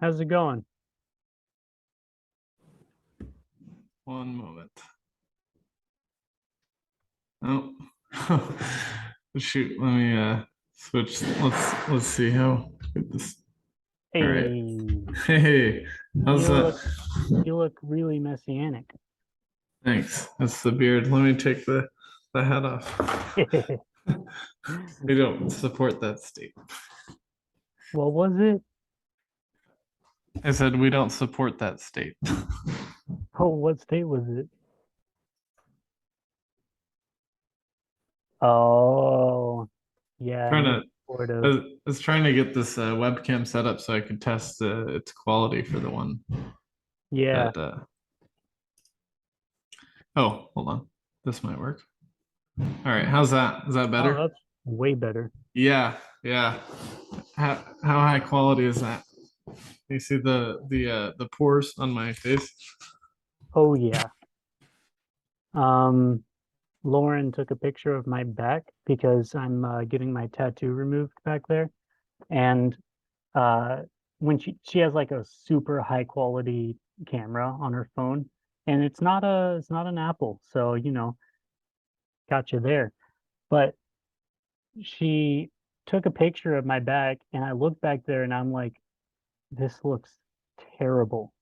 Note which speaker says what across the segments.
Speaker 1: How's it going?
Speaker 2: One moment. Oh, shoot. Let me switch. Let's see how good this. All right.
Speaker 1: Hey,
Speaker 2: Hey, how's
Speaker 1: you
Speaker 2: that?
Speaker 1: look you look really messianic.
Speaker 2: Thanks. That's the beard. Let me take the head off. They don't support that state.
Speaker 1: What was it?
Speaker 2: I said we don't support that state.
Speaker 1: Oh, what state was it? Oh, yeah,
Speaker 2: Trying
Speaker 1: no
Speaker 2: to. I
Speaker 1: supportive.
Speaker 2: was trying to get this webcam set up so I could test its quality for the one
Speaker 1: Yeah.
Speaker 2: that. Oh, hold on. This might work. All right. How's that? Is that
Speaker 1: Oh,
Speaker 2: better?
Speaker 1: that's way better.
Speaker 2: Yeah, yeah. How high quality is that? You see the pores on my face?
Speaker 1: Oh yeah. Um, Lauren took a picture of my back because I'm getting my tattoo removed back there, and uh, when she has like a super high quality camera on her phone, and it's not an Apple, so got you there. But she took a picture of my back, and I look back there, and I'm like, this looks terrible.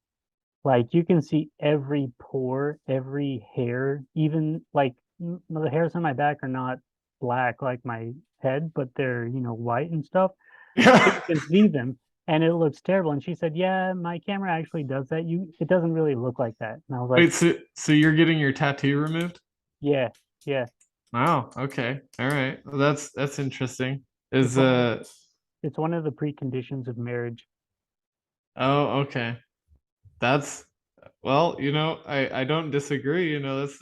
Speaker 1: Like you can see every pore, every hair, even like the hairs on my back are not black like my head, but they're, white and stuff. But you
Speaker 2: Yeah.
Speaker 1: can see them and it looks terrible. And she said, yeah, my camera actually does that. It doesn't really look like that. And I was like,
Speaker 2: Wait, so you're getting your tattoo removed?
Speaker 1: yeah, yeah.
Speaker 2: Wow, okay. All right. Well, that's interesting.
Speaker 1: It's
Speaker 2: Is
Speaker 1: one of the, it's one of the preconditions of marriage.
Speaker 2: oh, okay. That's well, I don't disagree, that's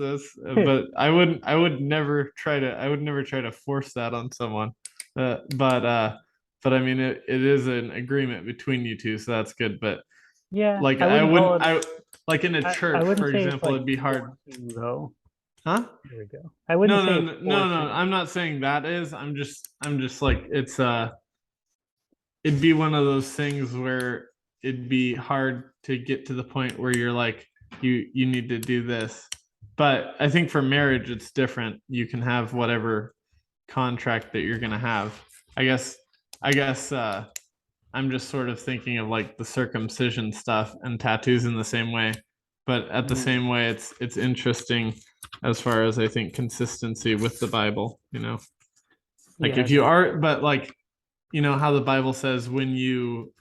Speaker 2: but I would never try to force that on someone. Uh, but uh but I mean it is an agreement between you two, so that's good. But
Speaker 1: Yeah,
Speaker 2: like
Speaker 1: I
Speaker 2: I
Speaker 1: wouldn't
Speaker 2: wouldn't
Speaker 1: call it,
Speaker 2: I like in a
Speaker 1: I
Speaker 2: church,
Speaker 1: wouldn't
Speaker 2: for
Speaker 1: say it's
Speaker 2: example,
Speaker 1: like
Speaker 2: it'd be hard.
Speaker 1: forcing though.
Speaker 2: Huh?
Speaker 1: There we go. I wouldn't
Speaker 2: No,
Speaker 1: say
Speaker 2: no,
Speaker 1: it's
Speaker 2: no, no, no.
Speaker 1: forcing.
Speaker 2: I'm not saying that is. I'm just like it'd be one of those things where it'd be hard to get to the point where you're like you need to do this. But I think for marriage it's different. You can have whatever contract that you're going to have. I guess I'm just sort of thinking of like the circumcision stuff and tattoos in the same way. But at the
Speaker 1: Mm,
Speaker 2: same way it's interesting as far as I think consistency with the Bible. Like
Speaker 1: yeah,
Speaker 2: if you are, but like how the Bible says when you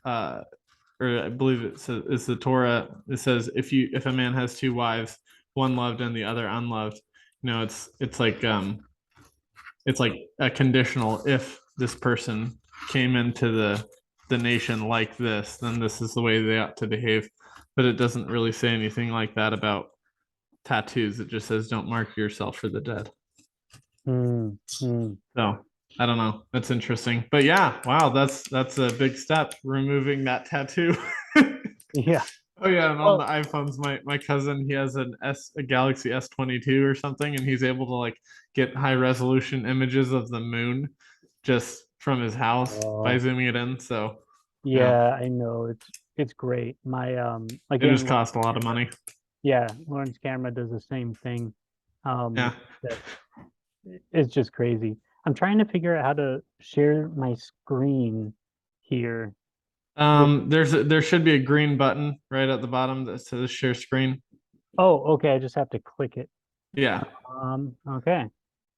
Speaker 2: or I believe it says it's the Torah. It says if a man has two wives, one loved and the other unloved, it's like a conditional. If this person came into the nation like this, then this is the way they ought to behave. But it doesn't really say anything like that about tattoos. It just says don't mark yourself for the dead.
Speaker 1: mm, mm.
Speaker 2: So I don't know. That's interesting. But yeah, wow, that's a big step, removing that tattoo.
Speaker 1: Yeah.
Speaker 2: Oh yeah, and on the
Speaker 1: Well,
Speaker 2: iPhones, my cousin, he has a Galaxy S22 or something, and he's able to like get high resolution images of the moon just from his house by
Speaker 1: uh,
Speaker 2: zooming it in. So yeah,
Speaker 1: yeah, I know it's great. My
Speaker 2: it just
Speaker 1: again,
Speaker 2: costs a lot of money.
Speaker 1: Lauren's camera does the same thing.
Speaker 2: Yeah.
Speaker 1: That it's just crazy. I'm trying to figure out how to share my screen here with.
Speaker 2: There should be a green button right at the bottom that says share screen.
Speaker 1: Oh, okay, I just have to click it.
Speaker 2: Yeah.
Speaker 1: Okay.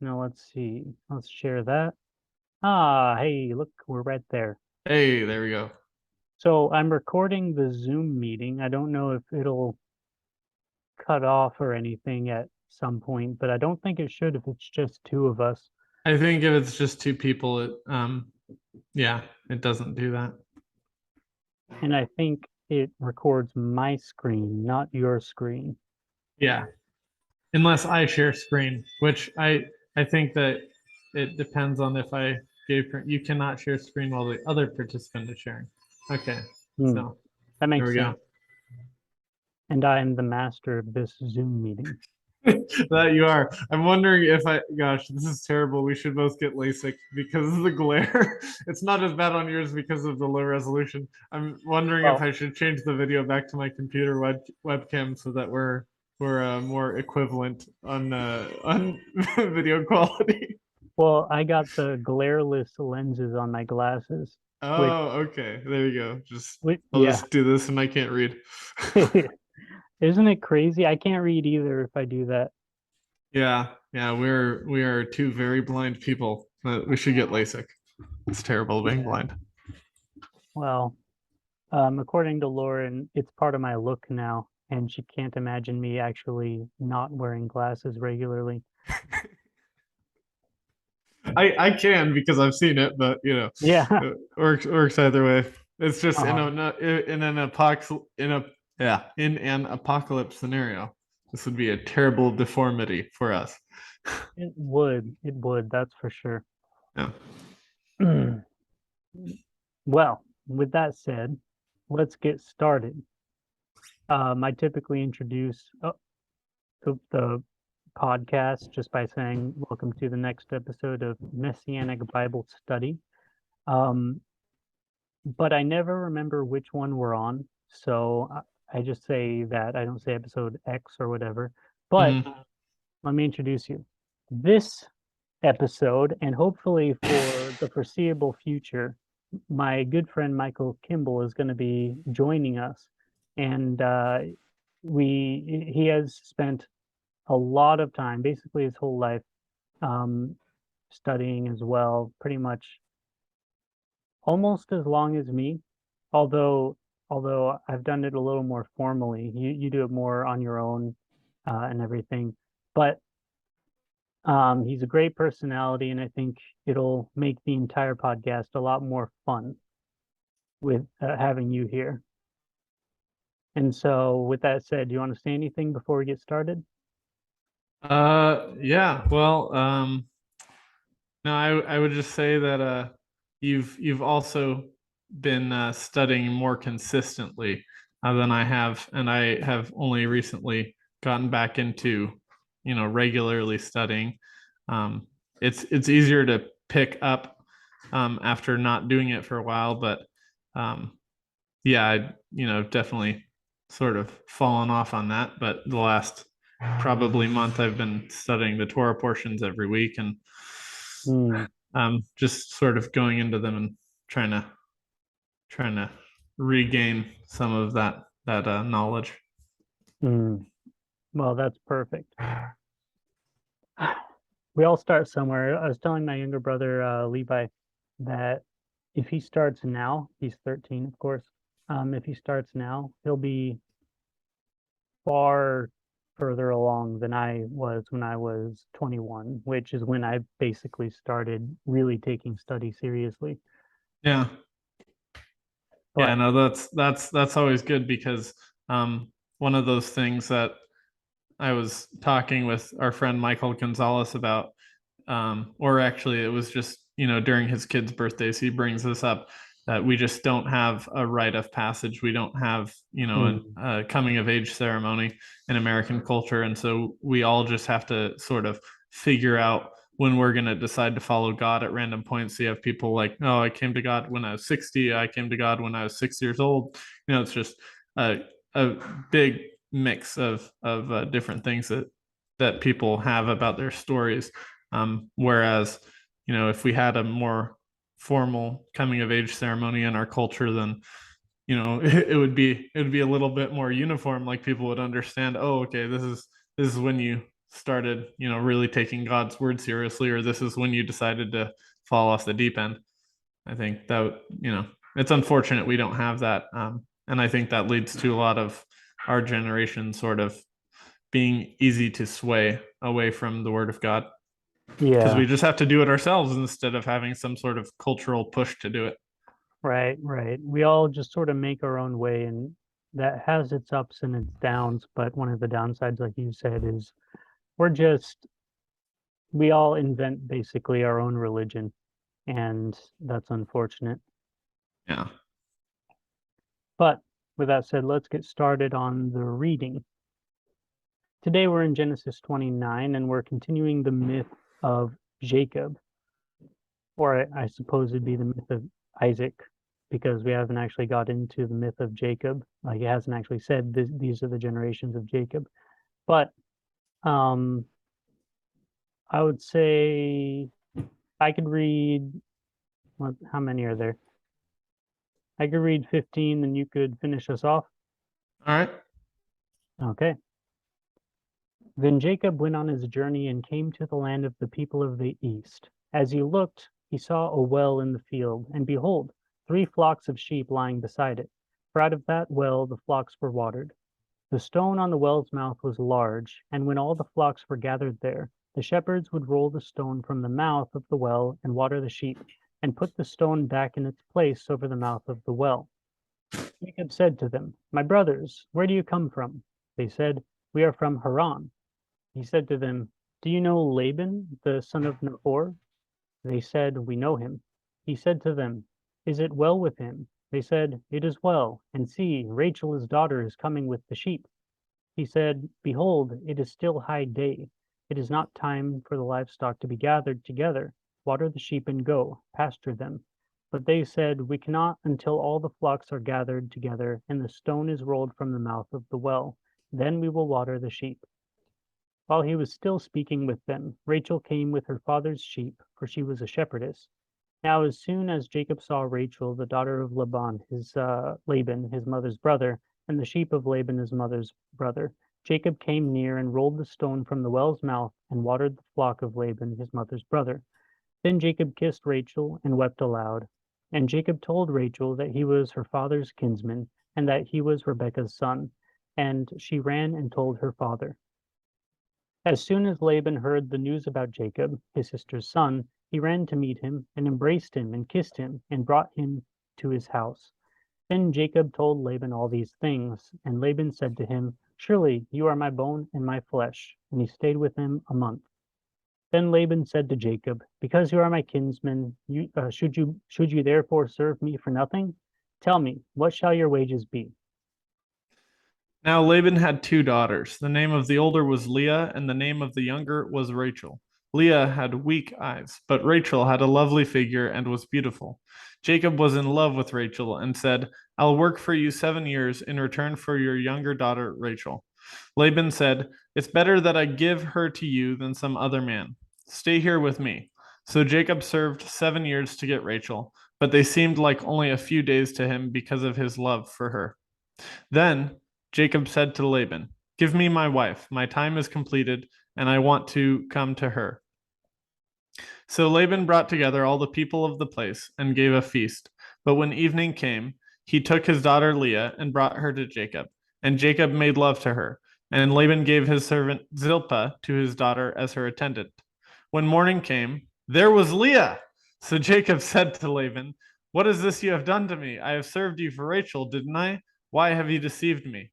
Speaker 1: Now let's see. Let's share that. Ah, hey, look, we're right there.
Speaker 2: Hey, there we go.
Speaker 1: So I'm recording the Zoom meeting. I don't know if it'll cut off or anything at some point, but I don't think it should if it's just two of us.
Speaker 2: I think if it's just two people, yeah, it doesn't do that.
Speaker 1: And I think it records my screen, not your screen.
Speaker 2: Yeah, unless I share screen, which I think that it depends on if I you cannot share screen while the other participant is sharing. Okay,
Speaker 1: Hmm,
Speaker 2: so
Speaker 1: that
Speaker 2: there
Speaker 1: makes
Speaker 2: we go.
Speaker 1: sense. And I am the master of this Zoom meeting.
Speaker 2: That you are. I'm wondering if gosh, this is terrible. We should both get LASIK because of the glare. It's not as bad on yours because of the low resolution. I'm wondering if
Speaker 1: Well,
Speaker 2: I should change the video back to my computer webcam so that we're more equivalent on video quality.
Speaker 1: well, I got the glareless lenses on my glasses, which,
Speaker 2: Oh, okay. There you go. I'll
Speaker 1: yeah.
Speaker 2: just do this and I can't read.
Speaker 1: Isn't it crazy? I can't read either if I do that.
Speaker 2: Yeah, yeah, we are two very blind people. We should get LASIK. It's terrible being
Speaker 1: Yeah.
Speaker 2: blind.
Speaker 1: Well, according to Lauren, it's part of my look now, and she can't imagine me actually not wearing glasses regularly.
Speaker 2: I can because I've seen it, but
Speaker 1: Yeah.
Speaker 2: it works either way. It's just
Speaker 1: Uh,
Speaker 2: in an in an apocalypse scenario. This would be a terrible deformity for us.
Speaker 1: it would. It would, that's for sure.
Speaker 2: Yeah.
Speaker 1: Well, with that said, let's get started. I typically introduce the podcast just by saying, welcome to the next episode of Messianic Bible Study. Um, but I never remember which one we're on. So I just say that. I don't say episode X or whatever. But
Speaker 2: Mhm.
Speaker 1: let me introduce you. This episode, and hopefully for the foreseeable future, my good friend Michael Kimball is going to be joining us. And he has spent a lot of time, basically his whole life, um, studying as well, pretty much almost as long as me, although I've done it a little more formally. You do it more on your own and everything. But he's a great personality, and I think it'll make the entire podcast a lot more fun with having you here. And so, with that said, do you want to say anything before we get started?
Speaker 2: Yeah. Well, no, I would just say that you've also been studying more consistently than I have, and I have only recently gotten back into regularly studying. Um, it's easier to pick up after not doing it for a while, but um, yeah, I definitely sort of fallen off on that. But the last probably month, I've been studying the Torah portions every week and
Speaker 1: Hmm.
Speaker 2: just sort of going into them and trying to trying to regain some of that knowledge.
Speaker 1: Hmm. Well, that's perfect. We all start somewhere. I was telling my younger brother, Levi, that if he starts now, he's 13, of course. If he starts now, he'll be far further along than I was when I was 21, which is when I basically started really taking study seriously.
Speaker 2: Yeah, yeah,
Speaker 1: But
Speaker 2: no, that's always good because one of those things that I was talking with our friend Michael Gonzalez about, or actually, it was just during his kid's birthdays, he brings this up that we just don't have a rite of passage. We don't have
Speaker 1: mm,
Speaker 2: a coming of age ceremony in American culture, and so we all just have to sort of figure out when we're going to decide to follow God at random points. So you have people like, oh, I came to God when I was 60. I came to God when I was 6 years old. It's just a big mix of different things that people have about their stories. Whereas, if we had a more formal coming of age ceremony in our culture, then it would be a little bit more uniform. Like people would understand, oh, okay, this is when you started, really taking God's word seriously, or this is when you decided to fall off the deep end. I think that it's unfortunate we don't have that, and I think that leads to a lot of our generation sort of being easy to sway away from the word of God because
Speaker 1: yeah,
Speaker 2: we just have to do it ourselves instead of having some sort of cultural push to do it.
Speaker 1: right, right. We all just sort of make our own way, and that has its ups and its downs. But one of the downsides, like you said, is we're just, we all invent basically our own religion, and that's unfortunate.
Speaker 2: Yeah.
Speaker 1: But with that said, let's get started on the reading. Today we're in Genesis 29 and we're continuing the myth of Jacob, or I suppose it'd be the myth of Isaac, because we haven't actually got into the myth of Jacob. Like it hasn't actually said these are the generations of Jacob. But um, I would say I could read, how many are there? I could read 15 and you could finish us off.
Speaker 2: All right.
Speaker 1: Okay. Then Jacob went on his journey and came to the land of the people of the east. As he looked, he saw a well in the field, and behold, 3 flocks of sheep lying beside it. For out of that well the flocks were watered. The stone on the well's mouth was large, and when all the flocks were gathered there, the shepherds would roll the stone from the mouth of the well and water the sheep, and put the stone back in its place over the mouth of the well. Jacob said to them, My brothers, where do you come from? They said, We are from Haran. He said to them, Do you know Laban, the son of Nahor? They said, We know him. He said to them, Is it well with him? They said, It is well. And see, Rachel his daughter is coming with the sheep. He said, Behold, it is still high day. It is not time for the livestock to be gathered together. Water the sheep and go, pasture them. But they said, We cannot until all the flocks are gathered together and the stone is rolled from the mouth of the well. Then we will water the sheep. While he was still speaking with them, Rachel came with her father's sheep, for she was a shepherdess. Now, as soon as Jacob saw Rachel, the daughter of Laban, his mother's brother, and the sheep of Laban, his mother's brother, Jacob came near and rolled the stone from the well's mouth and watered the flock of Laban, his mother's brother. Then Jacob kissed Rachel and wept aloud. And Jacob told Rachel that he was her father's kinsman and that he was Rebekah's son. And she ran and told her father. As soon as Laban heard the news about Jacob, his sister's son, he ran to meet him and embraced him and kissed him and brought him to his house. Then Jacob told Laban all these things, and Laban said to him, Surely you are my bone and my flesh. And he stayed with him a month. Then Laban said to Jacob, Because you are my kinsman, should you therefore serve me for nothing? Tell me, what shall your wages be?
Speaker 2: Now Laban had 2 daughters. The name of the older was Leah, and the name of the younger was Rachel. Leah had weak eyes, but Rachel had a lovely figure and was beautiful. Jacob was in love with Rachel and said, I'll work for you 7 years in return for your younger daughter, Rachel. Laban said, It's better that I give her to you than some other man. Stay here with me. So Jacob served 7 years to get Rachel, but they seemed like only a few days to him because of his love for her. Then Jacob said to Laban, Give me my wife. My time is completed, and I want to come to her. So Laban brought together all the people of the place and gave a feast. But when evening came, he took his daughter Leah and brought her to Jacob. And Jacob made love to her. And Laban gave his servant Zilpah to his daughter as her attendant. When morning came, there was Leah. So Jacob said to Laban, What is this you have done to me? I have served you for Rachel, didn't I? Why have you deceived me?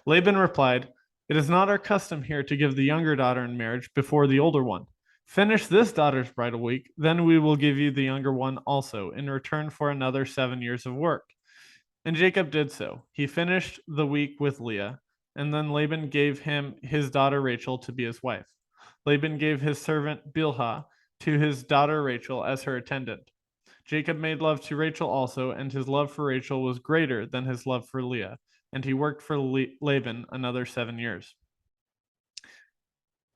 Speaker 2: Laban replied, It is not our custom here to give the younger daughter in marriage before the older one. Finish this daughter's bridal week, then we will give you the younger one also, in return for another 7 years of work. And Jacob did so. He finished the week with Leah, and then Laban gave him his daughter Rachel to be his wife. Laban gave his servant Bilhah to his daughter Rachel as her attendant. Jacob made love to Rachel also, and his love for Rachel was greater than his love for Leah, and he worked for Laban another 7 years.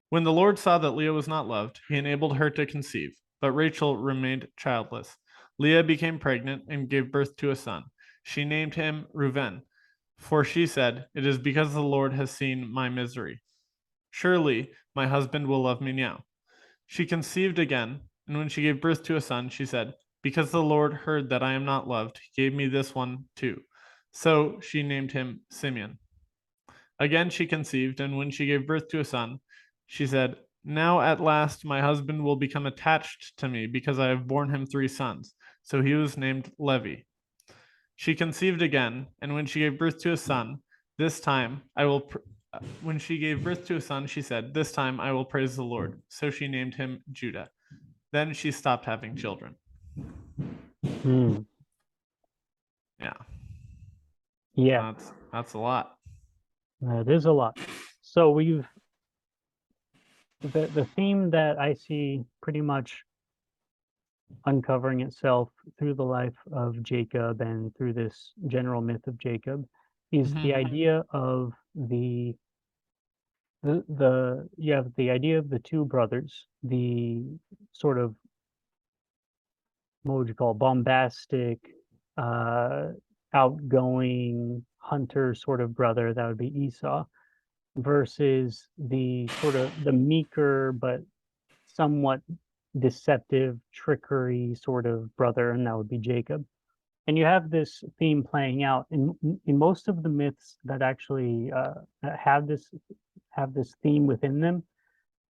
Speaker 2: When the Lord saw that Leah was not loved, he enabled her to conceive, but Rachel remained childless. Leah became pregnant and gave birth to a son. She named him Reuben, for she said, It is because the Lord has seen my misery. Surely my husband will love me now. She conceived again, and when she gave birth to a son, she said, Because the Lord heard that I am not loved, he gave me this one too. So she named him Simeon. Again she conceived, and when she gave birth to a son, she said, Now at last my husband will become attached to me, because I have borne him 3 sons. So he was named Levi. She conceived again, and when she gave birth to a son, this time I will. When she gave birth to a son, she said, This time I will praise the Lord. So she named him Judah. Then she stopped having children.
Speaker 1: Hmm.
Speaker 2: Yeah,
Speaker 1: Yeah,
Speaker 2: that's a lot.
Speaker 1: that is a lot. So we've the theme that I see pretty much uncovering itself through the life of Jacob and through this general myth of Jacob is the
Speaker 2: Hmm.
Speaker 1: idea of the you have the idea of the two brothers, the sort of what would you call bombastic, uh, outgoing hunter sort of brother that would be Esau versus the sort of the meeker but somewhat deceptive trickery sort of brother, and that would be Jacob. And you have this theme playing out in most of the myths that actually have this theme within them.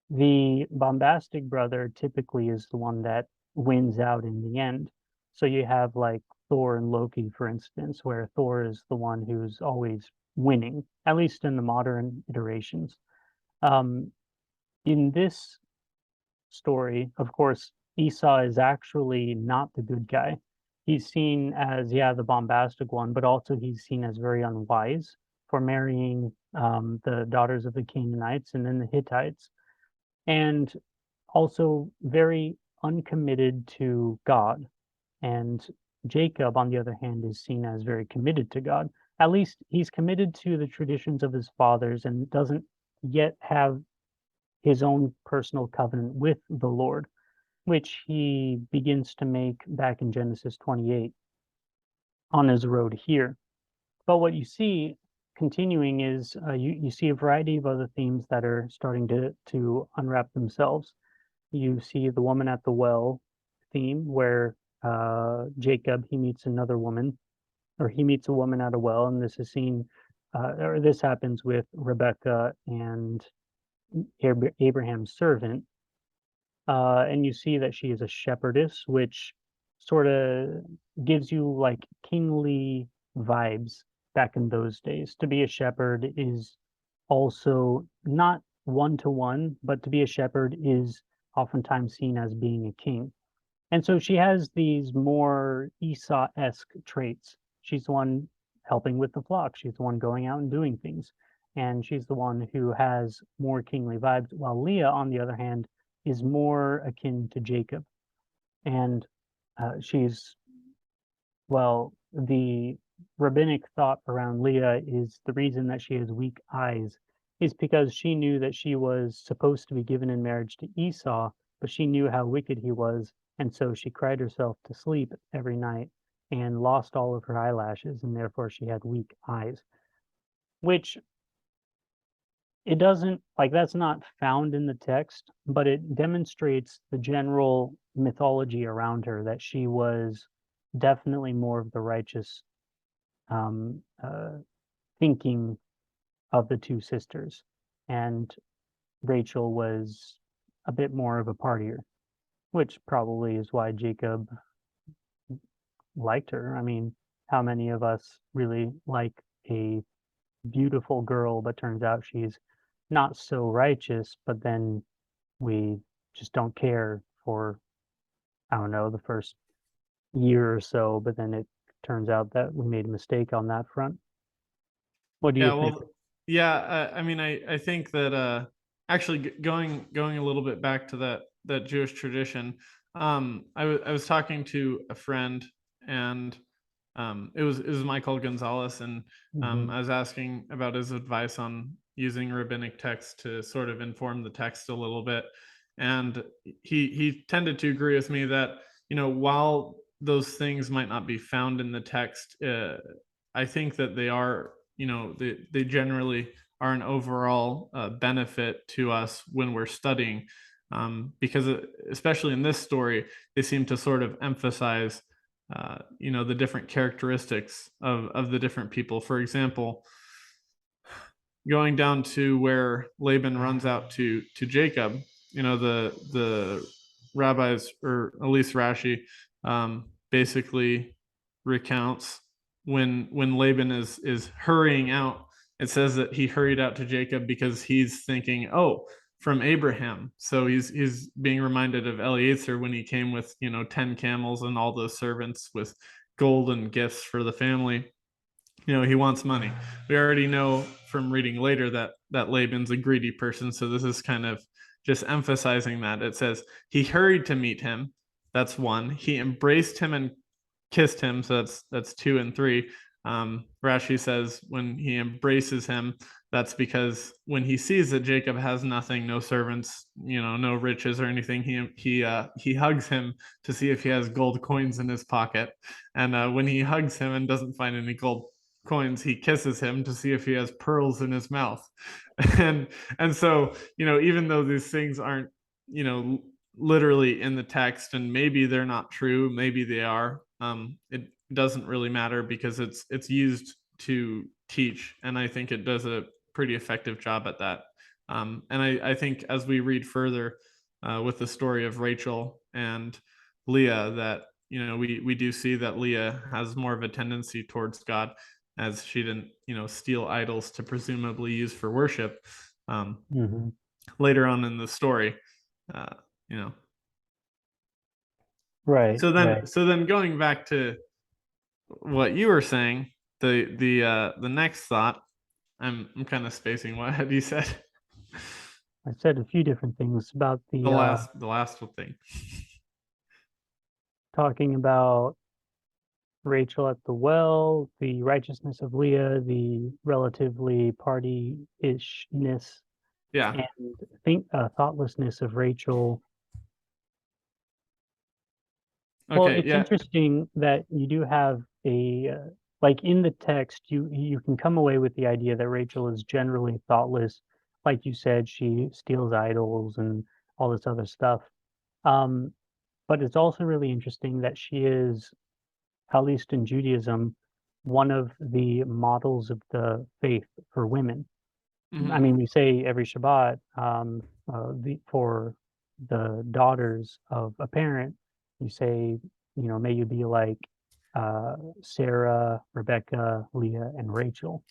Speaker 1: The bombastic brother typically is the one that wins out in the end. So you have like Thor and Loki, for instance, where Thor is the one who's always winning, at least in the modern iterations. Um, in this story, of course, Esau is actually not the good guy. He's seen as, yeah, the bombastic one, but also he's seen as very unwise for marrying the daughters of the Canaanites and then the Hittites, and also very uncommitted to God. And Jacob, on the other hand, is seen as very committed to God. At least he's committed to the traditions of his fathers and doesn't yet have his own personal covenant with the Lord, which he begins to make back in Genesis 28 on his road here. But what you see continuing is you see a variety of other themes that are starting to unwrap themselves. You see the woman at the well theme where Jacob, he meets another woman, or he meets a woman at a well, and this is seen, or this happens with Rebecca and Abraham's servant, and you see that she is a shepherdess, which sort of gives you like kingly vibes back in those days. To be a shepherd is also not one to one, but to be a shepherd is oftentimes seen as being a king. And so she has these more Esau-esque traits. She's the one helping with the flock. She's the one going out and doing things. And she's the one who has more kingly vibes, while Leah, on the other hand, is more akin to Jacob. And she's, well, the rabbinic thought around Leah is the reason that she has weak eyes is because she knew that she was supposed to be given in marriage to Esau, but she knew how wicked he was, and so she cried herself to sleep every night and lost all of her eyelashes, and therefore she had weak eyes, which it doesn't like that's not found in the text, but it demonstrates the general mythology around her that she was definitely more of the righteous um, uh, thinking of the two sisters, and Rachel was a bit more of a partier, which probably is why Jacob liked her. I mean, how many of us really like a beautiful girl, but turns out she's not so righteous, but then we just don't care for, I don't know, the first year or so, but then it turns out that we made a mistake on that front. What do you
Speaker 2: Yeah,
Speaker 1: think?
Speaker 2: well, yeah. I mean, I think that actually going a little bit back to that Jewish tradition. I was talking to a friend, and it was Michael Gonzalez, and
Speaker 1: Hmm.
Speaker 2: I was asking about his advice on using rabbinic text to sort of inform the text a little bit, and he tended to agree with me that while those things might not be found in the text, I think that they are they generally are an overall benefit to us when we're studying, because especially in this story they seem to sort of emphasize the different characteristics of the different people. For example, going down to where Laban runs out to Jacob, the rabbis, or at least Rashi, basically recounts when Laban is hurrying out. It says that he hurried out to Jacob because he's thinking, oh, from Abraham. So he's being reminded of Eliezer when he came with 10 camels and all those servants with gold and gifts for the family. He wants money. We already know from reading later that Laban's a greedy person, so this is kind of just emphasizing that. It says, he hurried to meet him. That's one. He embraced him and kissed him. So that's 2 and 3. Rashi says when he embraces him, that's because when he sees that Jacob has nothing, no servants, no riches or anything, he hugs him to see if he has gold coins in his pocket. And when he hugs him and doesn't find any gold coins, he kisses him to see if he has pearls in his mouth. And so, even though these things aren't, literally in the text, and maybe they're not true, maybe they are, it doesn't really matter because it's used to teach, and I think it does a pretty effective job at that. And I think as we read further with the story of Rachel and Leah, that we do see that Leah has more of a tendency towards God, as she didn't steal idols to presumably use for worship later on in the story. You know
Speaker 1: Right,
Speaker 2: so
Speaker 1: right.
Speaker 2: then going back to what you were saying, the next thought, I'm kind of spacing what had you said.
Speaker 1: I said a few different things about
Speaker 2: The last thing.
Speaker 1: talking about Rachel at the well, the righteousness of Leah, the relatively party-ishness
Speaker 2: Yeah.
Speaker 1: and thoughtlessness of Rachel. Well,
Speaker 2: Okay.
Speaker 1: it's
Speaker 2: Yeah.
Speaker 1: interesting that you do have like in the text, you can come away with the idea that Rachel is generally thoughtless. Like you said, she steals idols and all this other stuff. Um, but it's also really interesting that she is, at least in Judaism, one of the models of the faith for women. I
Speaker 2: Mm-hmm.
Speaker 1: mean, we say every Shabbat for the daughters of a parent, you say, may you be like Sarah, Rebecca, Leah, and Rachel.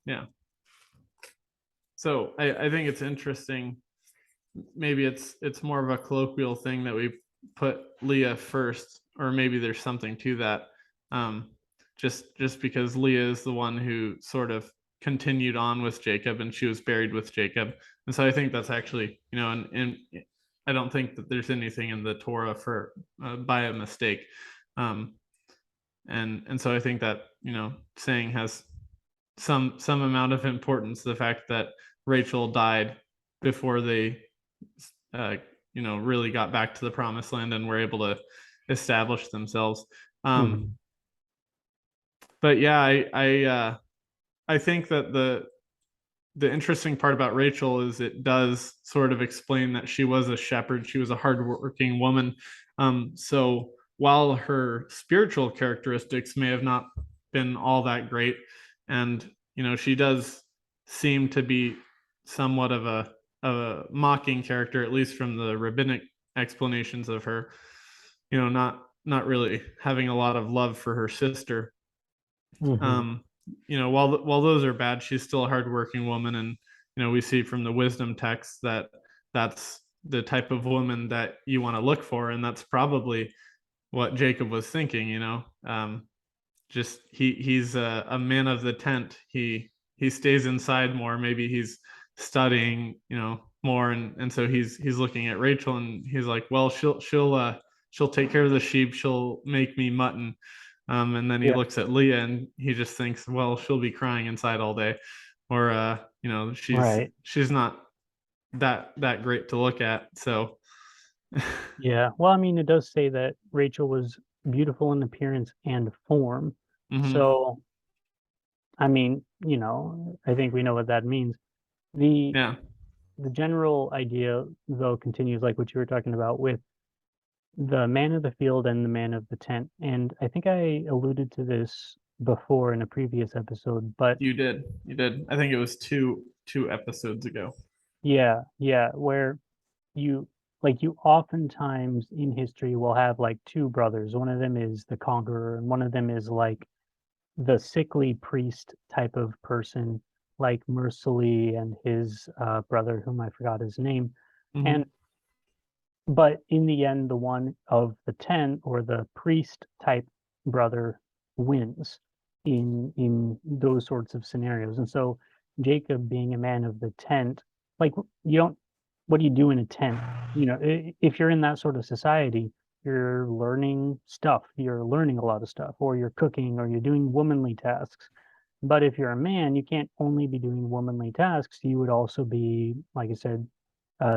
Speaker 2: Yeah. So I think it's interesting. Maybe it's more of a colloquial thing that we put Leah first, or maybe there's something to that. Um, just because Leah is the one who sort of continued on with Jacob, and she was buried with Jacob, and so I think that's actually, and I don't think that there's anything in the Torah for by a mistake, and so I think that saying has some amount of importance. The fact that Rachel died before they uh, really got back to the promised land and were able to establish themselves.
Speaker 1: Mhm.
Speaker 2: But yeah, I think that the interesting part about Rachel is it does sort of explain that she was a shepherd, she was a hardworking woman. So while her spiritual characteristics may have not been all that great, and she does seem to be somewhat of a mocking character, at least from the rabbinic explanations of her, not really having a lot of love for her sister.
Speaker 1: Mhm.
Speaker 2: um while those are bad, she's still a hardworking woman, and we see from the wisdom text that that's the type of woman that you want to look for, and that's probably what Jacob was thinking. Just he's a man of the tent. He stays inside more. Maybe he's studying more, and so he's looking at Rachel, and he's like, well, she'll take care of the sheep, she'll make me mutton. And then he
Speaker 1: Yeah,
Speaker 2: looks at Leah and he just thinks, well, she'll be crying inside all day, or
Speaker 1: right.
Speaker 2: she's not that great to look at. So
Speaker 1: Yeah. Well, I mean, it does say that Rachel was beautiful in appearance and form.
Speaker 2: mm-hmm.
Speaker 1: So, I mean, I think we know what that means. The
Speaker 2: Yeah.
Speaker 1: the general idea, though, continues like what you were talking about with the man of the field and the man of the tent. And I think I alluded to this before in a previous episode, but
Speaker 2: You did. I think it was two episodes ago.
Speaker 1: yeah, where you you oftentimes in history will have like two brothers. One of them is the conqueror, and one of them is like the sickly priest type of person, like Mercilli and his brother, whom I forgot his name.
Speaker 2: Mm-hmm.
Speaker 1: And but in the end, the one of the tent or the priest type brother wins in those sorts of scenarios. And so Jacob being a man of the tent, like you don't what do you do in a tent? You know, if you're in that sort of society, you're learning stuff, you're learning a lot of stuff, or you're cooking, or you're doing womanly tasks. But if you're a man, you can't only be doing womanly tasks. You would also be, like I said,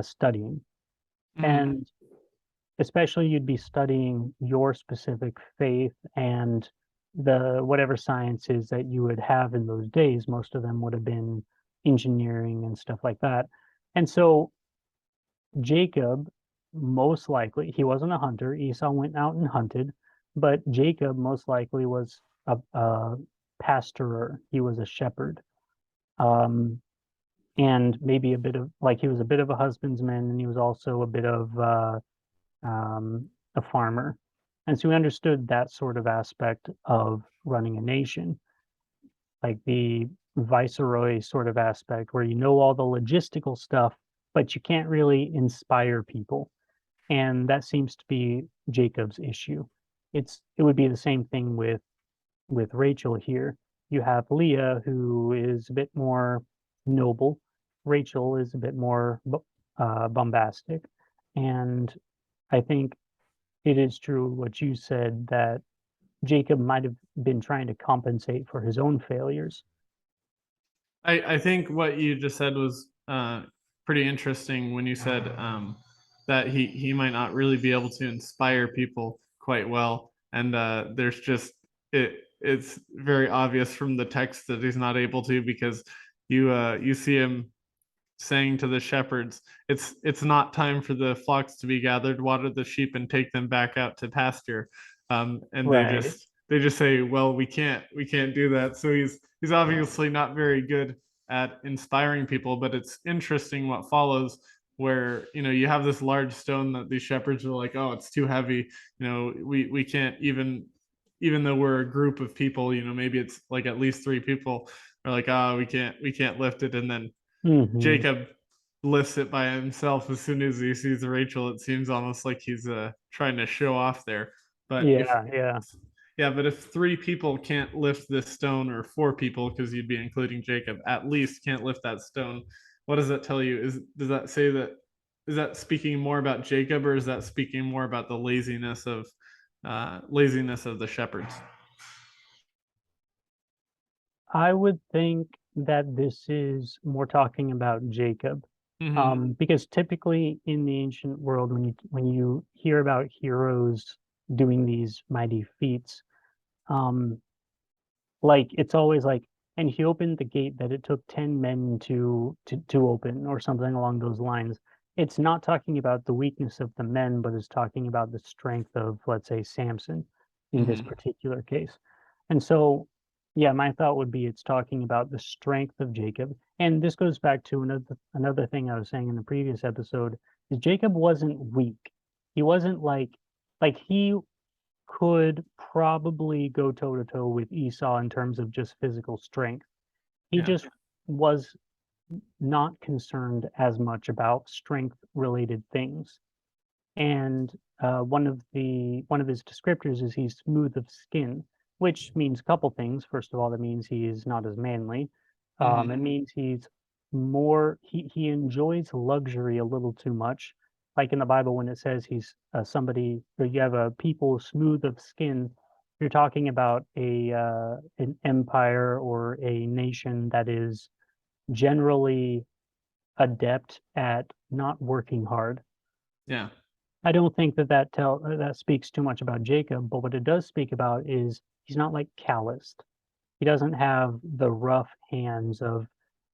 Speaker 1: studying.
Speaker 2: Mhm.
Speaker 1: And especially you'd be studying your specific faith and the whatever sciences that you would have in those days. Most of them would have been engineering and stuff like that. And so Jacob, most likely, he wasn't a hunter. Esau went out and hunted, but Jacob most likely was a pastorer. He was a shepherd. Um, and maybe a bit of like he was a bit of a husbandman, and he was also a bit of a farmer. And so he understood that sort of aspect of running a nation, like the viceroy sort of aspect, where you know all the logistical stuff, but you can't really inspire people. And that seems to be Jacob's issue. It would be the same thing with Rachel here. You have Leah, who is a bit more noble. Rachel is a bit more bombastic. And I think it is true what you said that Jacob might have been trying to compensate for his own failures.
Speaker 2: I think what you just said was pretty interesting when you said that he might not really be able to inspire people quite well, and there's just it's very obvious from the text that he's not able to because you see him saying to the shepherds, it's not time for the flocks to be gathered, water the sheep and take them back out to pasture. And
Speaker 1: Right.
Speaker 2: they just say, well, we can't do that. So he's obviously not very good at inspiring people, but it's interesting what follows where you have this large stone that these shepherds are like, oh, it's too heavy, we can't even though we're a group of people, maybe it's like at least three people are like, oh, we can't lift it. And then
Speaker 1: Hmm.
Speaker 2: Jacob lifts it by himself as soon as he sees Rachel. It seems almost like he's trying to show off there. But if
Speaker 1: Yeah, yeah.
Speaker 2: yeah, but if three people can't lift this stone, or four people, because you'd be including Jacob, at least can't lift that stone, what does that tell you? Does that say that is that speaking more about Jacob, or is that speaking more about the laziness of the shepherds?
Speaker 1: I would think that this is more talking about Jacob.
Speaker 2: Mm-hmm.
Speaker 1: Because typically in the ancient world, when you hear about heroes doing these mighty feats, um, like it's always like, and he opened the gate that it took 10 men to open, or something along those lines. It's not talking about the weakness of the men, but it's talking about the strength of, let's say, Samson in this
Speaker 2: Mm-hmm.
Speaker 1: particular case. And so, yeah, my thought would be it's talking about the strength of Jacob. And this goes back to another thing I was saying in the previous episode, is Jacob wasn't weak. He wasn't like he could probably go toe to toe with Esau in terms of just physical strength. He
Speaker 2: Yeah.
Speaker 1: just was not concerned as much about strength related things. And one of his descriptors is he's smooth of skin, which means a couple things. First of all, that means he is not as manly.
Speaker 2: Mm-hmm.
Speaker 1: It means he enjoys luxury a little too much. Like in the Bible, when it says he's somebody, or you have a people smooth of skin, you're talking about a an empire or a nation that is generally adept at not working hard.
Speaker 2: Yeah.
Speaker 1: I don't think that speaks too much about Jacob, but what it does speak about is he's not like calloused. He doesn't have the rough hands of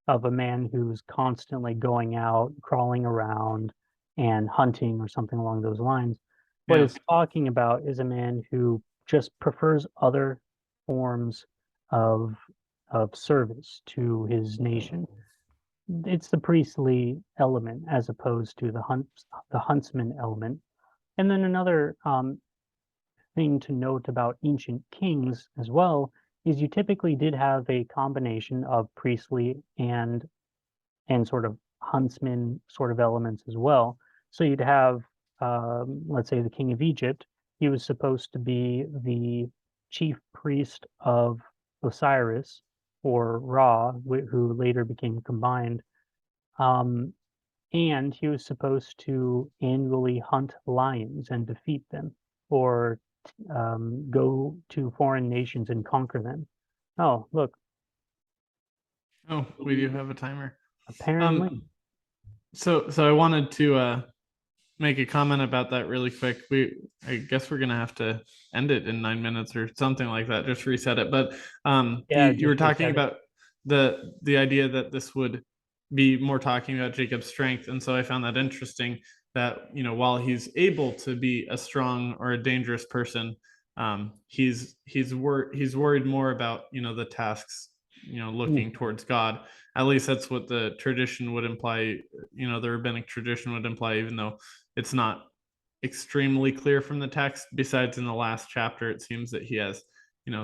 Speaker 1: a man who's constantly going out, crawling around, and hunting or something along those lines. What
Speaker 2: Yeah.
Speaker 1: it's talking about is a man who just prefers other forms of of service to his nation. It's the priestly element as opposed to the huntsman element. And then another thing to note about ancient kings as well is you typically did have a combination of priestly and sort of huntsman sort of elements as well. So you'd have, let's say, the king of Egypt. He was supposed to be the chief priest of Osiris or Ra, who later became combined. Um, and he was supposed to annually hunt lions and defeat them, or go to foreign nations and conquer them. Oh, look,
Speaker 2: Oh, we do have a timer.
Speaker 1: apparently.
Speaker 2: Um, so I wanted to make a comment about that really quick. I guess we're gonna have to end it in 9 minutes or something like that. Just reset it. But
Speaker 1: Yeah,
Speaker 2: you were
Speaker 1: just
Speaker 2: talking
Speaker 1: reset it.
Speaker 2: about the idea that this would be more talking about Jacob's strength, and so I found that interesting. That while he's able to be a strong or a dangerous person, he's worried more about the tasks looking
Speaker 1: Mhm.
Speaker 2: towards God. At least that's what the tradition would imply. The rabbinic tradition would imply, even though it's not extremely clear from the text. Besides, in the last chapter, it seems that he has,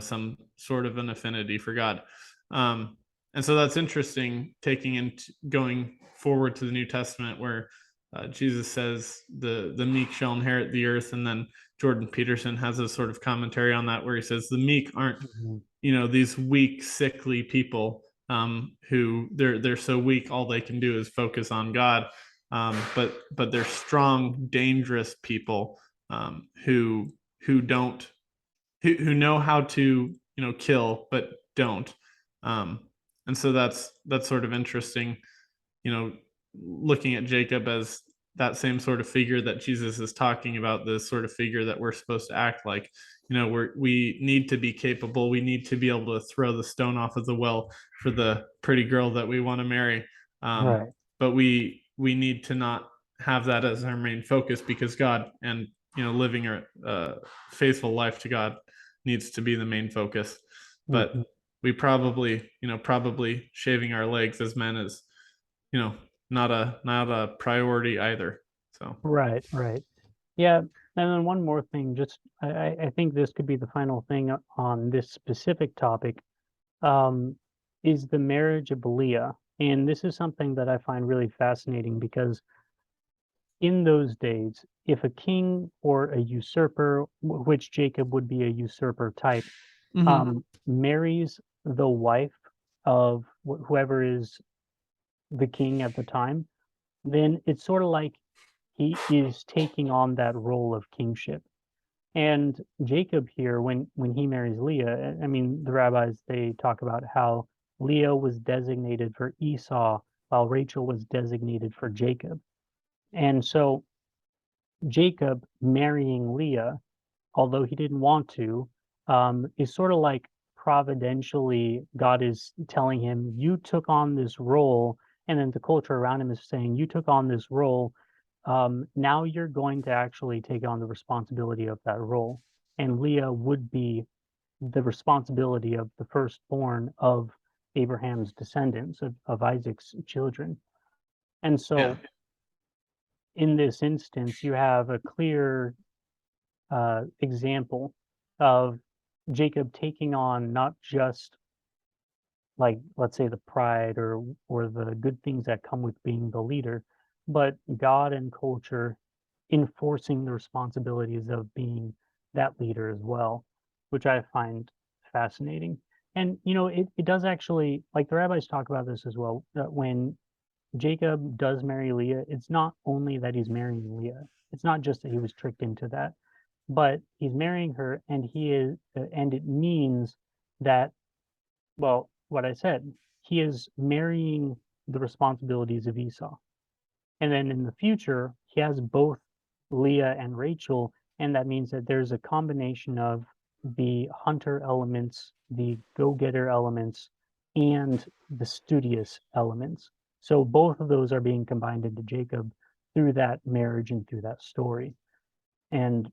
Speaker 2: some sort of an affinity for God. And so that's interesting, taking into going forward to the New Testament, where Jesus says the meek shall inherit the earth, and then Jordan Peterson has a sort of commentary on that, where he says the meek aren't,
Speaker 1: Mhm.
Speaker 2: these weak, sickly people who they're so weak, all they can do is focus on God. But they're strong, dangerous people who don't who know how to kill but don't. Um, and so that's sort of interesting. You know, looking at Jacob as that same sort of figure that Jesus is talking about, the sort of figure that we're supposed to act like. We need to be capable. We need to be able to throw the stone off of the well for the pretty girl that we want to marry.
Speaker 1: Right.
Speaker 2: But we need to not have that as our main focus, because God and living a faithful life to God needs to be the main focus. But
Speaker 1: Mhm.
Speaker 2: we probably shaving our legs as men is you know not a priority either. So
Speaker 1: Right, right. Yeah, and then one more thing, just I think this could be the final thing on this specific topic, um, is the marriage of Leah. And this is something that I find really fascinating because in those days, if a king or a usurper, which Jacob would be a usurper type, marries the wife of whoever is the king at the time, then it's sort of like he is taking on that role of kingship. And Jacob here, when he marries Leah, I mean, the rabbis, they talk about how Leah was designated for Esau while Rachel was designated for Jacob. And so Jacob marrying Leah, although he didn't want to, is sort of like providentially God is telling him, you took on this role, and then the culture around him is saying, you took on this role. Now you're going to actually take on the responsibility of that role. And Leah would be the responsibility of the firstborn of Abraham's descendants, of Isaac's children. And
Speaker 2: yeah,
Speaker 1: so in this instance, you have a clear example of Jacob taking on not just, like, let's say, the pride or the good things that come with being the leader, but God and culture enforcing the responsibilities of being that leader as well, which I find fascinating. And it does actually, like the rabbis talk about this as well, that when Jacob does marry Leah, it's not only that he's marrying Leah. It's not just that he was tricked into that, but he's marrying her, and and it means that, well, what I said, he is marrying the responsibilities of Esau. And then in the future, he has both Leah and Rachel, and that means that there's a combination of the hunter elements, the go-getter elements, and the studious elements. So both of those are being combined into Jacob through that marriage and through that story. And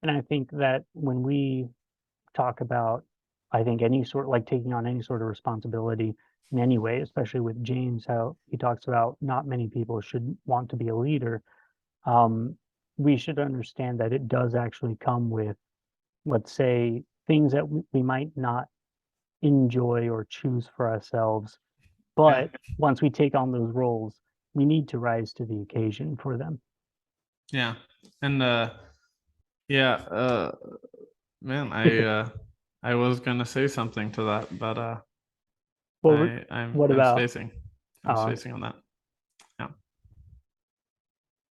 Speaker 1: and I think that when we talk about, I think, any sort, like taking on any sort of responsibility in any way, especially with James, how he talks about not many people should want to be a leader. um, we should understand that it does actually come with, let's say, things that we might not enjoy or choose for ourselves.
Speaker 2: yeah,
Speaker 1: But once we take on those roles, we need to rise to the occasion for them.
Speaker 2: yeah. And yeah, man, I was gonna say something to that, but
Speaker 1: What,
Speaker 2: I'm
Speaker 1: what
Speaker 2: I'm
Speaker 1: about?
Speaker 2: spacing. I'm spacing on that. Yeah.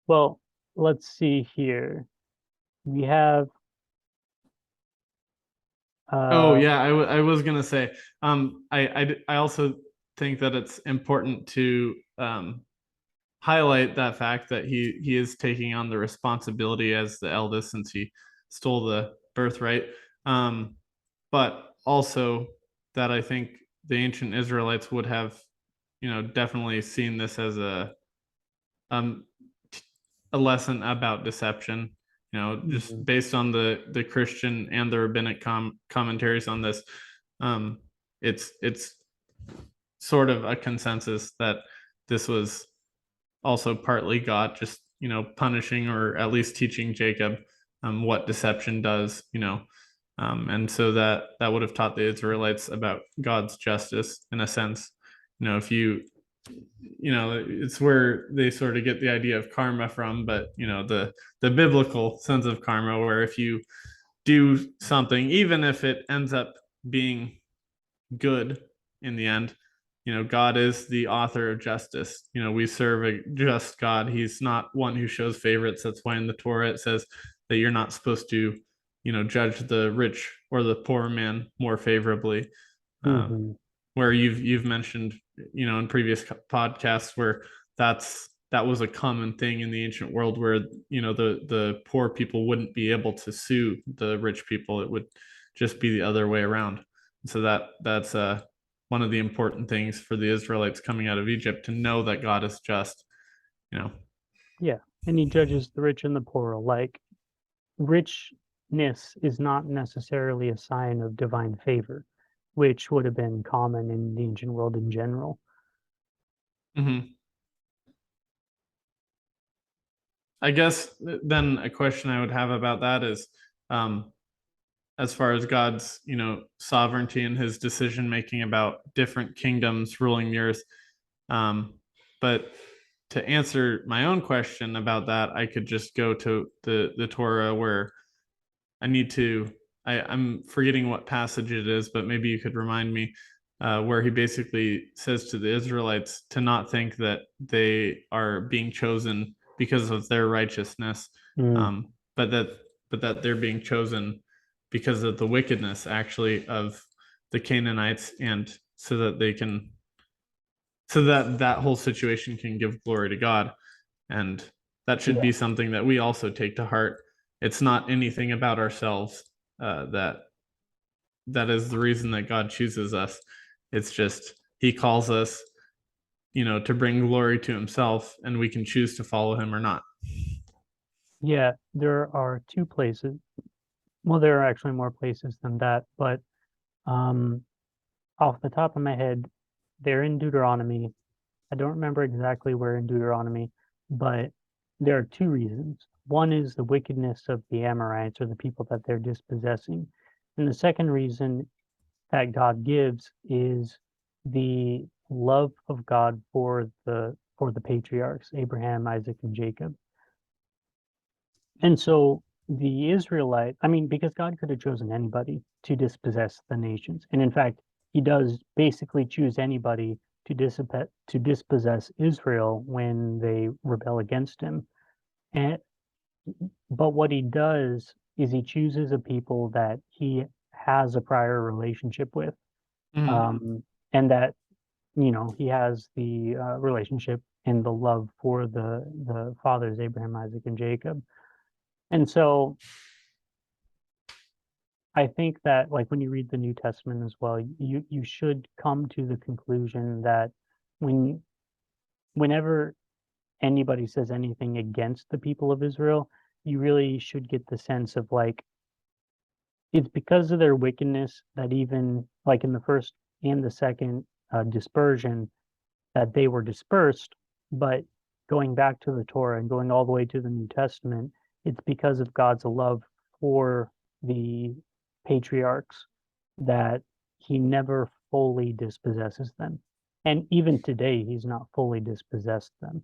Speaker 1: Well, let's see here. We have
Speaker 2: Oh
Speaker 1: uh
Speaker 2: yeah, I was gonna say, I also think that it's important to highlight that fact that he is taking on the responsibility as the eldest since he stole the birthright. But also that I think the ancient Israelites would have, definitely seen this as um a lesson about deception. Just
Speaker 1: mhm,
Speaker 2: based on the Christian and the rabbinic commentaries on this, um, it's sort of a consensus that this was also partly God just punishing or at least teaching Jacob what deception does, and so that would have taught the Israelites about God's justice in a sense. If it's where they sort of get the idea of karma from, but the biblical sense of karma, where if you do something, even if it ends up being good in the end, God is the author of justice. We serve a just God. He's not one who shows favorites. That's why in the Torah it says that you're not supposed to judge the rich or the poor man more favorably. um,
Speaker 1: mhm.
Speaker 2: where you've mentioned in previous podcasts where that was a common thing in the ancient world, where the poor people wouldn't be able to sue the rich people. It would just be the other way around. So that's one of the important things for the Israelites coming out of Egypt, to know that God is just. you know
Speaker 1: Yeah. And he judges the rich and the poor alike. Richness is not necessarily a sign of divine favor, which would have been common in the ancient world in general.
Speaker 2: mhm. I guess then a question I would have about that is, um, as far as God's, sovereignty and his decision making about different kingdoms ruling the earth. But to answer my own question about that, I could just go to the Torah, where I need to. I'm forgetting what passage it is, but maybe you could remind me, where he basically says to the Israelites to not think that they are being chosen because of their righteousness,
Speaker 1: Mm,
Speaker 2: um, but that they're being chosen because of the wickedness actually of the Canaanites, and so that that whole situation can give glory to God. And that should
Speaker 1: yeah.
Speaker 2: be something that we also take to heart. It's not anything about ourselves, that is the reason that God chooses us. It's just he calls us, to bring glory to himself, and we can choose to follow him or not.
Speaker 1: Yeah, there are two places. Well, there are actually more places than that, but um, off the top of my head, they're in Deuteronomy. I don't remember exactly where in Deuteronomy, but there are two reasons. One is the wickedness of the Amorites, or the people that they're dispossessing. And the second reason that God gives is the love of God for the patriarchs, Abraham, Isaac, and Jacob. And so the Israelite, I mean, because God could have chosen anybody to dispossess the nations. And in fact, he does basically choose anybody to dispossess Israel when they rebel against him. And but what he does is he chooses a people that he has a prior relationship with,
Speaker 2: Mm-hmm.
Speaker 1: and that he has the relationship and the love for the fathers Abraham, Isaac, and Jacob. And so I think that, like, when you read the New Testament as well, you should come to the conclusion that when whenever anybody says anything against the people of Israel, you really should get the sense of, like, it's because of their wickedness that, even like in the first and the second dispersion, that they were dispersed. But going back to the Torah and going all the way to the New Testament, it's because of God's love for the patriarchs that he never fully dispossesses them. And even today, he's not fully dispossessed them.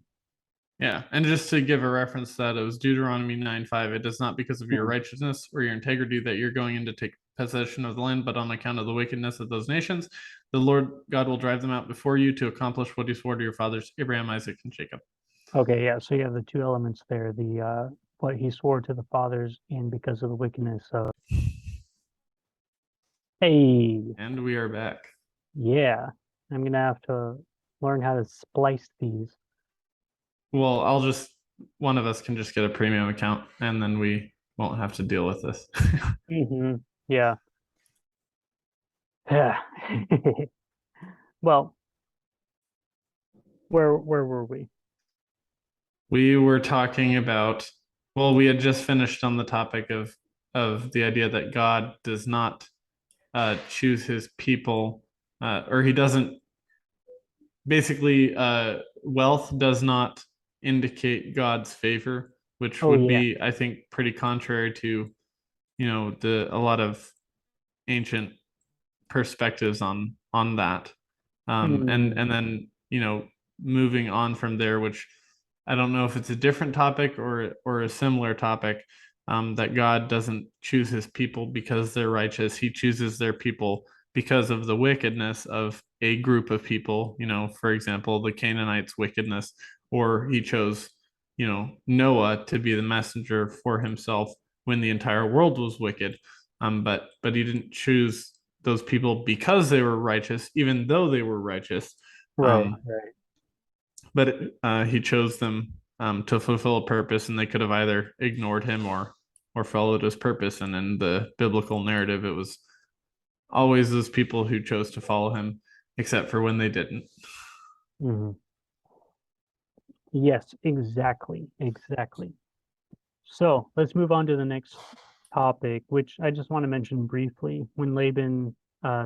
Speaker 2: Yeah, and just to give a reference, that it was Deuteronomy 9:5. It is not because of your
Speaker 1: Mm,
Speaker 2: righteousness or your integrity that you're going in to take possession of the land, but on account of the wickedness of those nations, the Lord God will drive them out before you to accomplish what he swore to your fathers, Abraham, Isaac, and Jacob.
Speaker 1: Okay, yeah. So you have the two elements there: the what he swore to the fathers, and because of the wickedness of. Hey,
Speaker 2: And we are back.
Speaker 1: yeah. I'm gonna have to learn how to splice these.
Speaker 2: Well, one of us can just get a premium account and then we won't have to deal with this.
Speaker 1: Yeah. Yeah. Well, where were we?
Speaker 2: We were talking about, well, we had just finished on the topic of the idea that God does not choose his people, or he doesn't basically wealth does not indicate God's favor, which
Speaker 1: Oh
Speaker 2: would
Speaker 1: yeah.
Speaker 2: be, I think, pretty contrary to the a lot of ancient perspectives on that.
Speaker 1: Mm,
Speaker 2: And then moving on from there, which I don't know if it's a different topic or a similar topic. That God doesn't choose his people because they're righteous. He chooses their people because of the wickedness of a group of people, for example, the Canaanites' wickedness, or he chose, Noah to be the messenger for himself when the entire world was wicked. But he didn't choose those people because they were righteous, even though they were righteous.
Speaker 1: right,
Speaker 2: Um,
Speaker 1: right.
Speaker 2: but he chose them to fulfill a purpose, and they could have either ignored him or followed his purpose. And in the biblical narrative, it was always those people who chose to follow him, except for when they didn't.
Speaker 1: Hmm. Yes, exactly, exactly. So let's move on to the next topic, which I just want to mention briefly. When Laban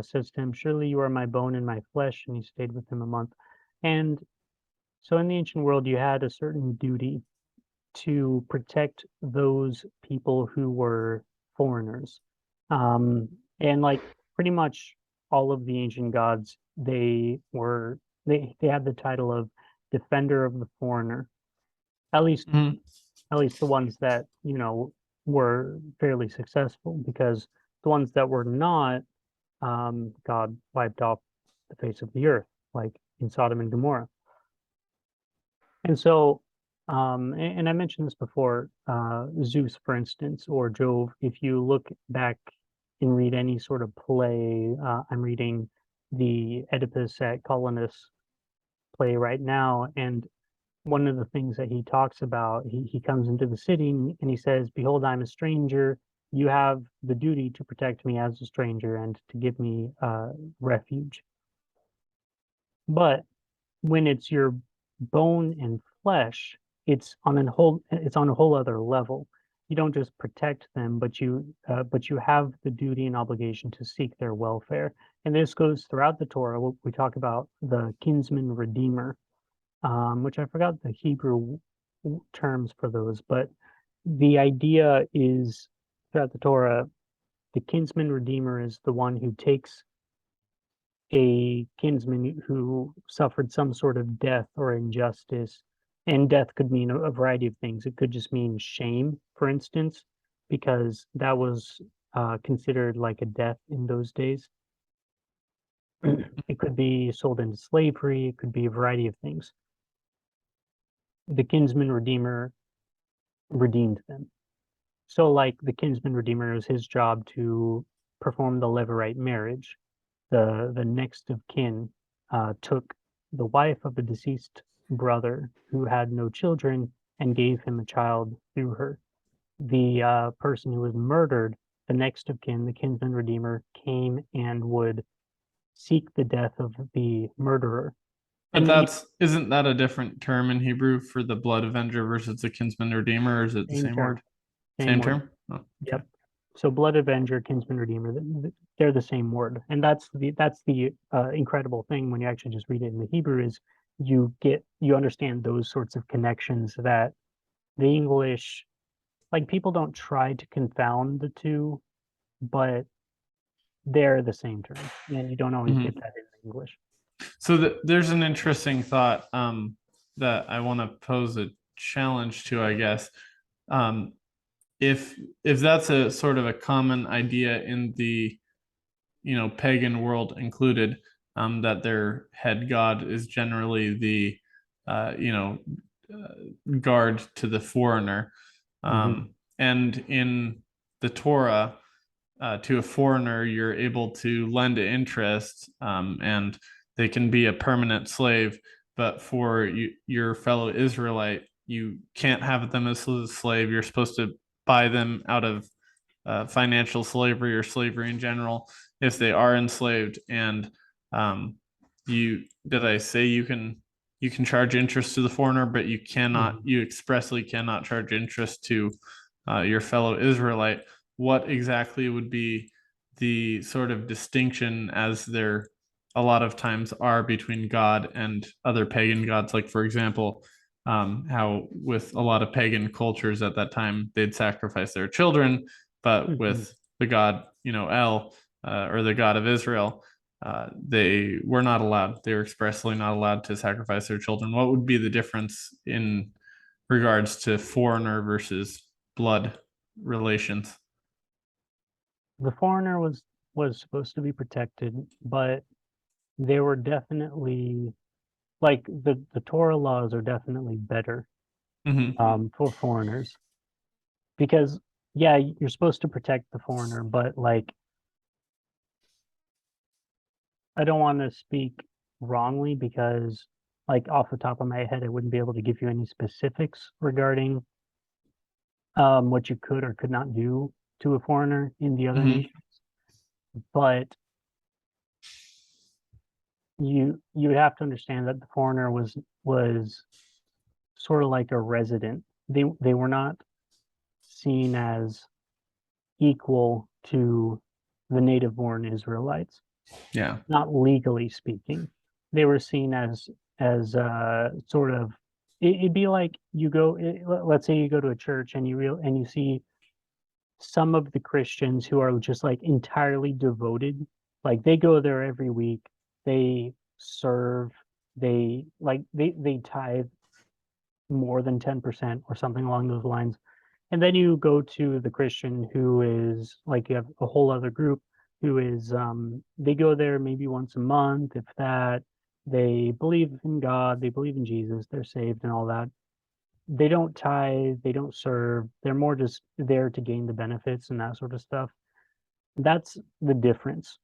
Speaker 1: says to him, "Surely you are my bone and my flesh," and he stayed with him a month. And so in the ancient world, you had a certain duty to protect those people who were foreigners. Um, and like pretty much all of the ancient gods, they had the title of defender of the foreigner. At least
Speaker 2: Mm-hmm.
Speaker 1: at least the ones that, were fairly successful, because the ones that were not, God wiped off the face of the earth, like in Sodom and Gomorrah. And so, and I mentioned this before, Zeus, for instance, or Jove, if you look back and read any sort of play, I'm reading the Oedipus at Colonus play right now, and one of the things that he talks about, he comes into the city and he says, "Behold, I'm a stranger. You have the duty to protect me as a stranger and to give me refuge." But when it's your bone and flesh, it's on a whole other level. You don't just protect them, but you have the duty and obligation to seek their welfare. And this goes throughout the Torah. We talk about the kinsman redeemer, which I forgot the Hebrew terms for those, but the idea is throughout the Torah, the kinsman redeemer is the one who takes a kinsman who suffered some sort of death or injustice. And death could mean a variety of things. It could just mean shame, for instance, because that was considered like a death in those days. It could be sold into slavery. It could be a variety of things. The kinsman redeemer redeemed them. So, like the kinsman redeemer, it was his job to perform the levirate marriage. The next of kin took the wife of a deceased brother who had no children and gave him a child through her. The person who was murdered, the next of kin, the kinsman redeemer, came and would seek the death of the murderer.
Speaker 2: But
Speaker 1: And
Speaker 2: isn't that a different term in Hebrew for the blood avenger versus the kinsman redeemer, or is it the
Speaker 1: same
Speaker 2: same
Speaker 1: term,
Speaker 2: word?
Speaker 1: same
Speaker 2: Same
Speaker 1: word.
Speaker 2: term? Oh, okay.
Speaker 1: Yep. So blood avenger, kinsman redeemer, they're the same word, and that's the incredible thing when you actually just read it in the Hebrew is you understand those sorts of connections that the English, like, people don't try to confound the two, but they're the same term, and you don't always get
Speaker 2: Mhm.
Speaker 1: that in English.
Speaker 2: So there's an interesting thought that I want to pose a challenge to, I guess. Um, if that's a sort of a common idea in the pagan world included, that their head god is generally the uh, you know guard to the foreigner,
Speaker 1: Hmm.
Speaker 2: and in the Torah, to a foreigner you're able to lend interest, and they can be a permanent slave, but for your fellow Israelite you can't have them as a slave. You're supposed to buy them out of financial slavery or slavery in general if they are enslaved. And you did I say you can charge interest to the foreigner, but you expressly cannot charge interest to your fellow Israelite. What exactly would be the sort of distinction, as there a lot of times are, between God and other pagan gods? Like, for example, how with a lot of pagan cultures at that time, they'd sacrifice their children, but
Speaker 1: Hmm.
Speaker 2: with the god, El, or the God of Israel, they were not allowed. They were expressly not allowed to sacrifice their children. What would be the difference in regards to foreigner versus blood relations?
Speaker 1: The foreigner was supposed to be protected, but they were definitely like the Torah laws are definitely better
Speaker 2: Mm-hmm.
Speaker 1: for foreigners because yeah, you're supposed to protect the foreigner, but like I don't want to speak wrongly because like off the top of my head, I wouldn't be able to give you any specifics regarding what you could or could not do to a foreigner in the other
Speaker 2: Mm-hmm.
Speaker 1: nation, but you have to understand that the foreigner was sort of like a resident. They were not seen as equal to the native born Israelites,
Speaker 2: Yeah.
Speaker 1: not legally speaking. They were seen as sort of it'd be like let's say you go to a church and you see some of the Christians who are just like entirely devoted, like they go there every week, they serve, they tithe more than 10% or something along those lines. And then you go to the Christian who is like you have a whole other group who is they go there maybe once a month, if that. They believe in God, they believe in Jesus, they're saved and all that. They don't tithe, they don't serve. They're more just there to gain the benefits and that sort of stuff. That's the difference.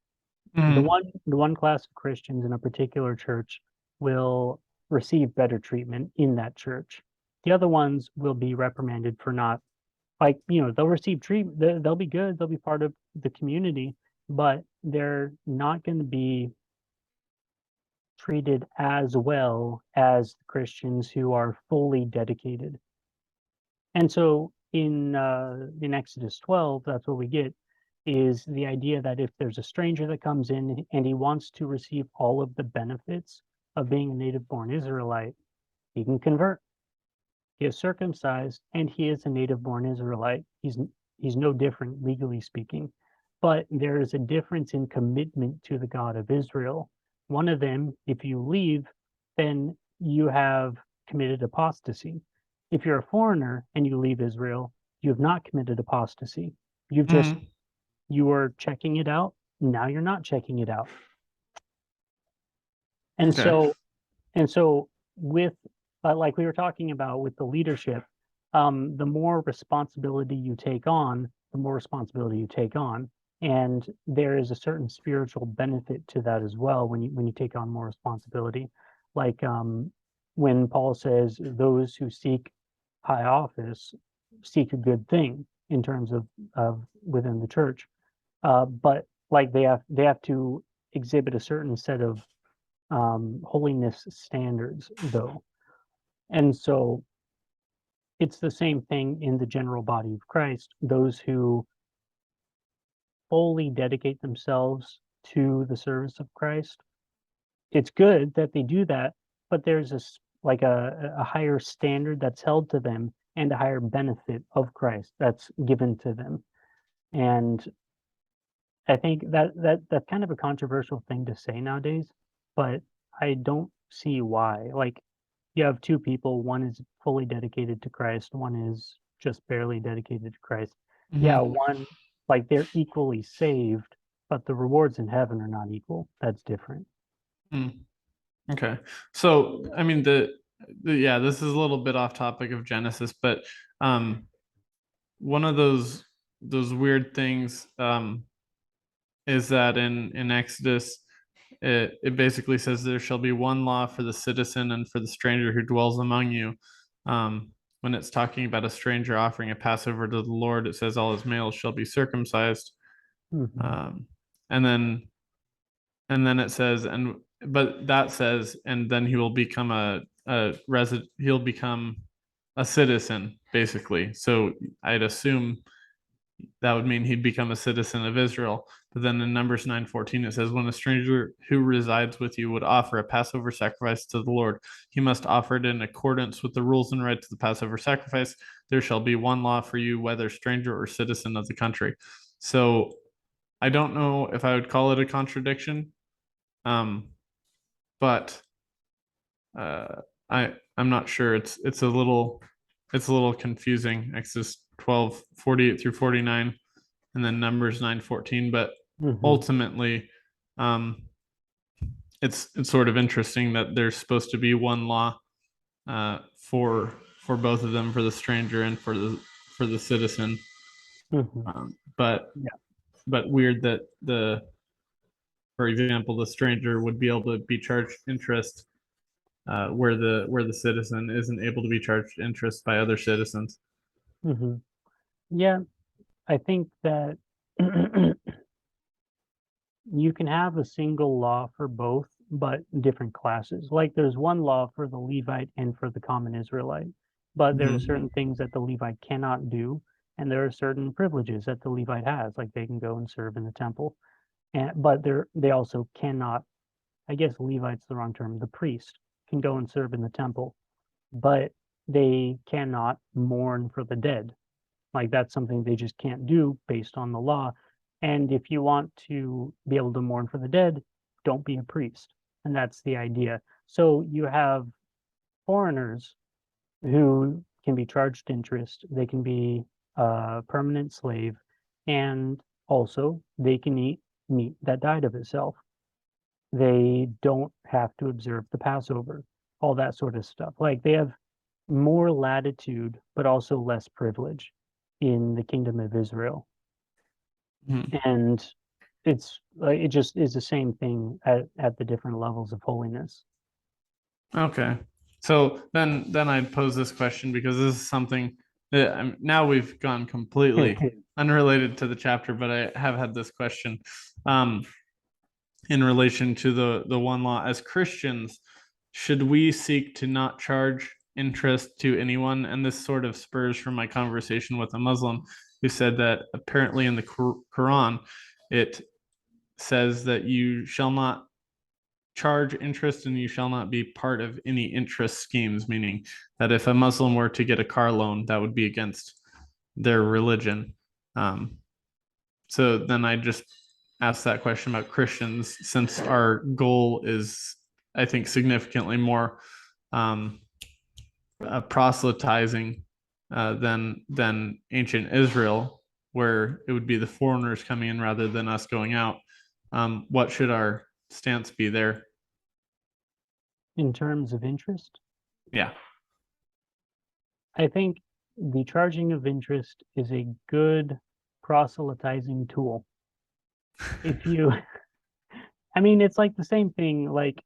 Speaker 2: Mm-hmm.
Speaker 1: The one class of Christians in a particular church will receive better treatment in that church. The other ones will be reprimanded for not like they'll receive treatment, they'll be good, they'll be part of the community, but they're not going to be treated as well as Christians who are fully dedicated. And so in Exodus 12, that's what we get is the idea that if there's a stranger that comes in and he wants to receive all of the benefits of being a native born Israelite, he can convert. He is circumcised and he is a native born Israelite. He's no different legally speaking. But there is a difference in commitment to the God of Israel. One of them, if you leave, then you have committed apostasy. If you're a foreigner and you leave Israel, you have not committed apostasy. You've just
Speaker 2: Mm-hmm.
Speaker 1: you are checking it out. Now you're not checking it out. And
Speaker 2: Okay.
Speaker 1: so And so, with like we were talking about with the leadership, the more responsibility you take on, the more responsibility you take on, and there is a certain spiritual benefit to that as well when you take on more responsibility. Like when Paul says, "Those who seek high office seek a good thing," in terms of within the church, but like they have to exhibit a certain set of holiness standards, though. And so it's the same thing in the general body of Christ. Those who fully dedicate themselves to the service of Christ, it's good that they do that, but there's like a higher standard that's held to them and a higher benefit of Christ that's given to them. And I think that's kind of a controversial thing to say nowadays, but I don't see why. Like you have two people, one is fully dedicated to Christ, one is just barely dedicated to Christ.
Speaker 2: Mhm.
Speaker 1: Yeah, one, like they're equally saved, but the rewards in heaven are not equal. That's different.
Speaker 2: Mm. Okay. So, I mean, yeah, this is a little bit off topic of Genesis, but um, one of those weird things is that in Exodus, it basically says there shall be one law for the citizen and for the stranger who dwells among you. When it's talking about a stranger offering a Passover to the Lord, it says all his males shall be circumcised.
Speaker 1: Mm-hmm.
Speaker 2: And then it says, but that says, and then he will become a resident, he'll become a citizen, basically. So I'd assume that would mean he'd become a citizen of Israel. But then in Numbers 9:14, it says, when a stranger who resides with you would offer a Passover sacrifice to the Lord, he must offer it in accordance with the rules and rites of the Passover sacrifice. There shall be one law for you, whether stranger or citizen of the country. So I don't know if I would call it a contradiction, but I'm not sure. It's a little confusing. Exodus 12:48 through 49, and then Numbers 9:14. But
Speaker 1: Mm-hmm.
Speaker 2: ultimately, um, it's sort of interesting that there's supposed to be one law for both of them, for the stranger and for the citizen.
Speaker 1: Mm-hmm.
Speaker 2: But
Speaker 1: Yeah.
Speaker 2: weird that for example, the stranger would be able to be charged interest where the citizen isn't able to be charged interest by other citizens.
Speaker 1: Mm-hmm. Yeah, I think that you can have a single law for both, but different classes. Like there's one law for the Levite and for the common Israelite, but there are
Speaker 2: Mhm.
Speaker 1: certain things that the Levite cannot do, and there are certain privileges that the Levite has, like they can go and serve in the temple. And but they also cannot, I guess Levite's the wrong term, the priest can go and serve in the temple, but they cannot mourn for the dead. Like that's something they just can't do based on the law. And if you want to be able to mourn for the dead, don't be a priest. And that's the idea. So you have foreigners who can be charged interest, they can be a permanent slave, and also they can eat meat that died of itself. They don't have to observe the Passover, all that sort of stuff. Like they have more latitude, but also less privilege in the kingdom of Israel.
Speaker 2: Mhm.
Speaker 1: And it's it just is the same thing at the different levels of holiness.
Speaker 2: Okay. So then I'd pose this question because this is something that now we've gone completely unrelated to the chapter, but I have had this question um, in relation to the one law. As Christians, should we seek to not charge interest to anyone? And this sort of spurs from my conversation with a Muslim who said that apparently in the Quran, it says that you shall not charge interest and you shall not be part of any interest schemes, meaning that if a Muslim were to get a car loan, that would be against their religion. Um, so then I just asked that question about Christians, since our goal is, I think, significantly more um, proselytizing than ancient Israel, where it would be the foreigners coming in rather than us going out. What should our stance be there?
Speaker 1: In terms of interest,
Speaker 2: Yeah.
Speaker 1: I think the charging of interest is a good proselytizing tool. If you, I mean, it's like the same thing, like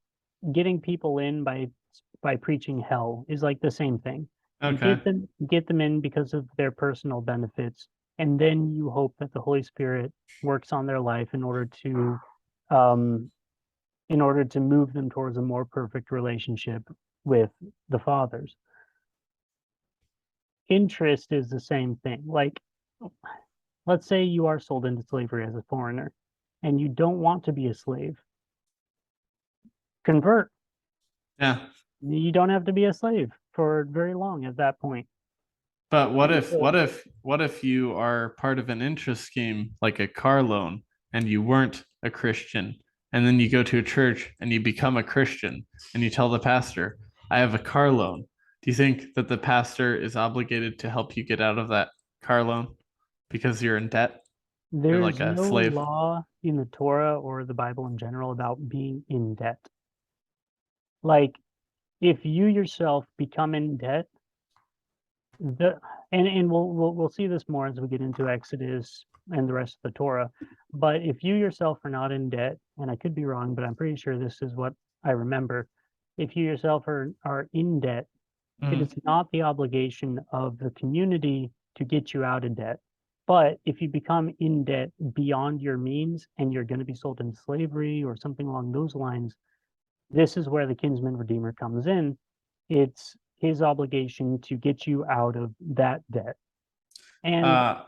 Speaker 1: getting people in by preaching hell is like the same thing. You
Speaker 2: Okay.
Speaker 1: get them in because of their personal benefits, and then you hope that the Holy Spirit works on their life um, in order to move them towards a more perfect relationship with the fathers. Interest is the same thing. Like, let's say you are sold into slavery as a foreigner, and you don't want to be a slave. Convert.
Speaker 2: Yeah.
Speaker 1: You don't have to be a slave for very long at that point.
Speaker 2: But what
Speaker 1: And
Speaker 2: if
Speaker 1: so,
Speaker 2: what if what if you are part of an interest scheme like a car loan and you weren't a Christian, and then you go to a church and you become a Christian and you tell the pastor, I have a car loan. Do you think that the pastor is obligated to help you get out of that car loan because you're in debt? You're like
Speaker 1: There's
Speaker 2: a
Speaker 1: no
Speaker 2: slave.
Speaker 1: law in the Torah or the Bible in general about being in debt. Like, if you yourself become in debt, the and we'll see this more as we get into Exodus and the rest of the Torah. But if you yourself are not in debt, and I could be wrong, but I'm pretty sure this is what I remember. If you yourself are in debt, it
Speaker 2: Mhm.
Speaker 1: is not the obligation of the community to get you out of debt. But if you become in debt beyond your means and you're going to be sold into slavery or something along those lines, this is where the kinsman redeemer comes in. It's his obligation to get you out of that debt. And
Speaker 2: Uh,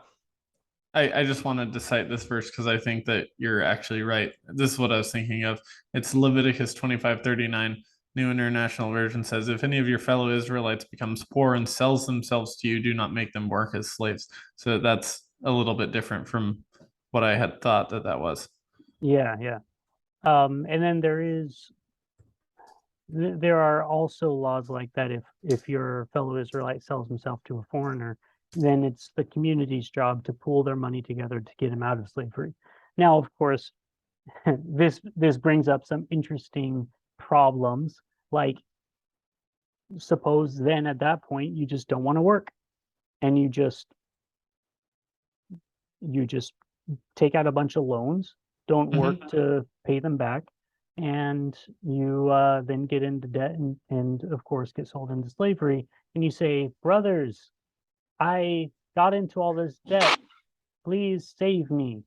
Speaker 2: I just wanted to cite this verse because I think that you're actually right. This is what I was thinking of. It's Leviticus 25:39. New International Version says, if any of your fellow Israelites becomes poor and sells themselves to you, do not make them work as slaves. So that's a little bit different from what I had thought that that was.
Speaker 1: yeah, yeah. And then there are also laws like that. If your fellow Israelite sells himself to a foreigner, then it's the community's job to pool their money together to get him out of slavery. Now, of course, this brings up some interesting problems. Like, suppose then at that point you just don't want to work and you just take out a bunch of loans, don't work
Speaker 2: Mhm.
Speaker 1: to pay them back, and you then get into debt and of course get sold into slavery. And you say, brothers, I got into all this debt. Please save me.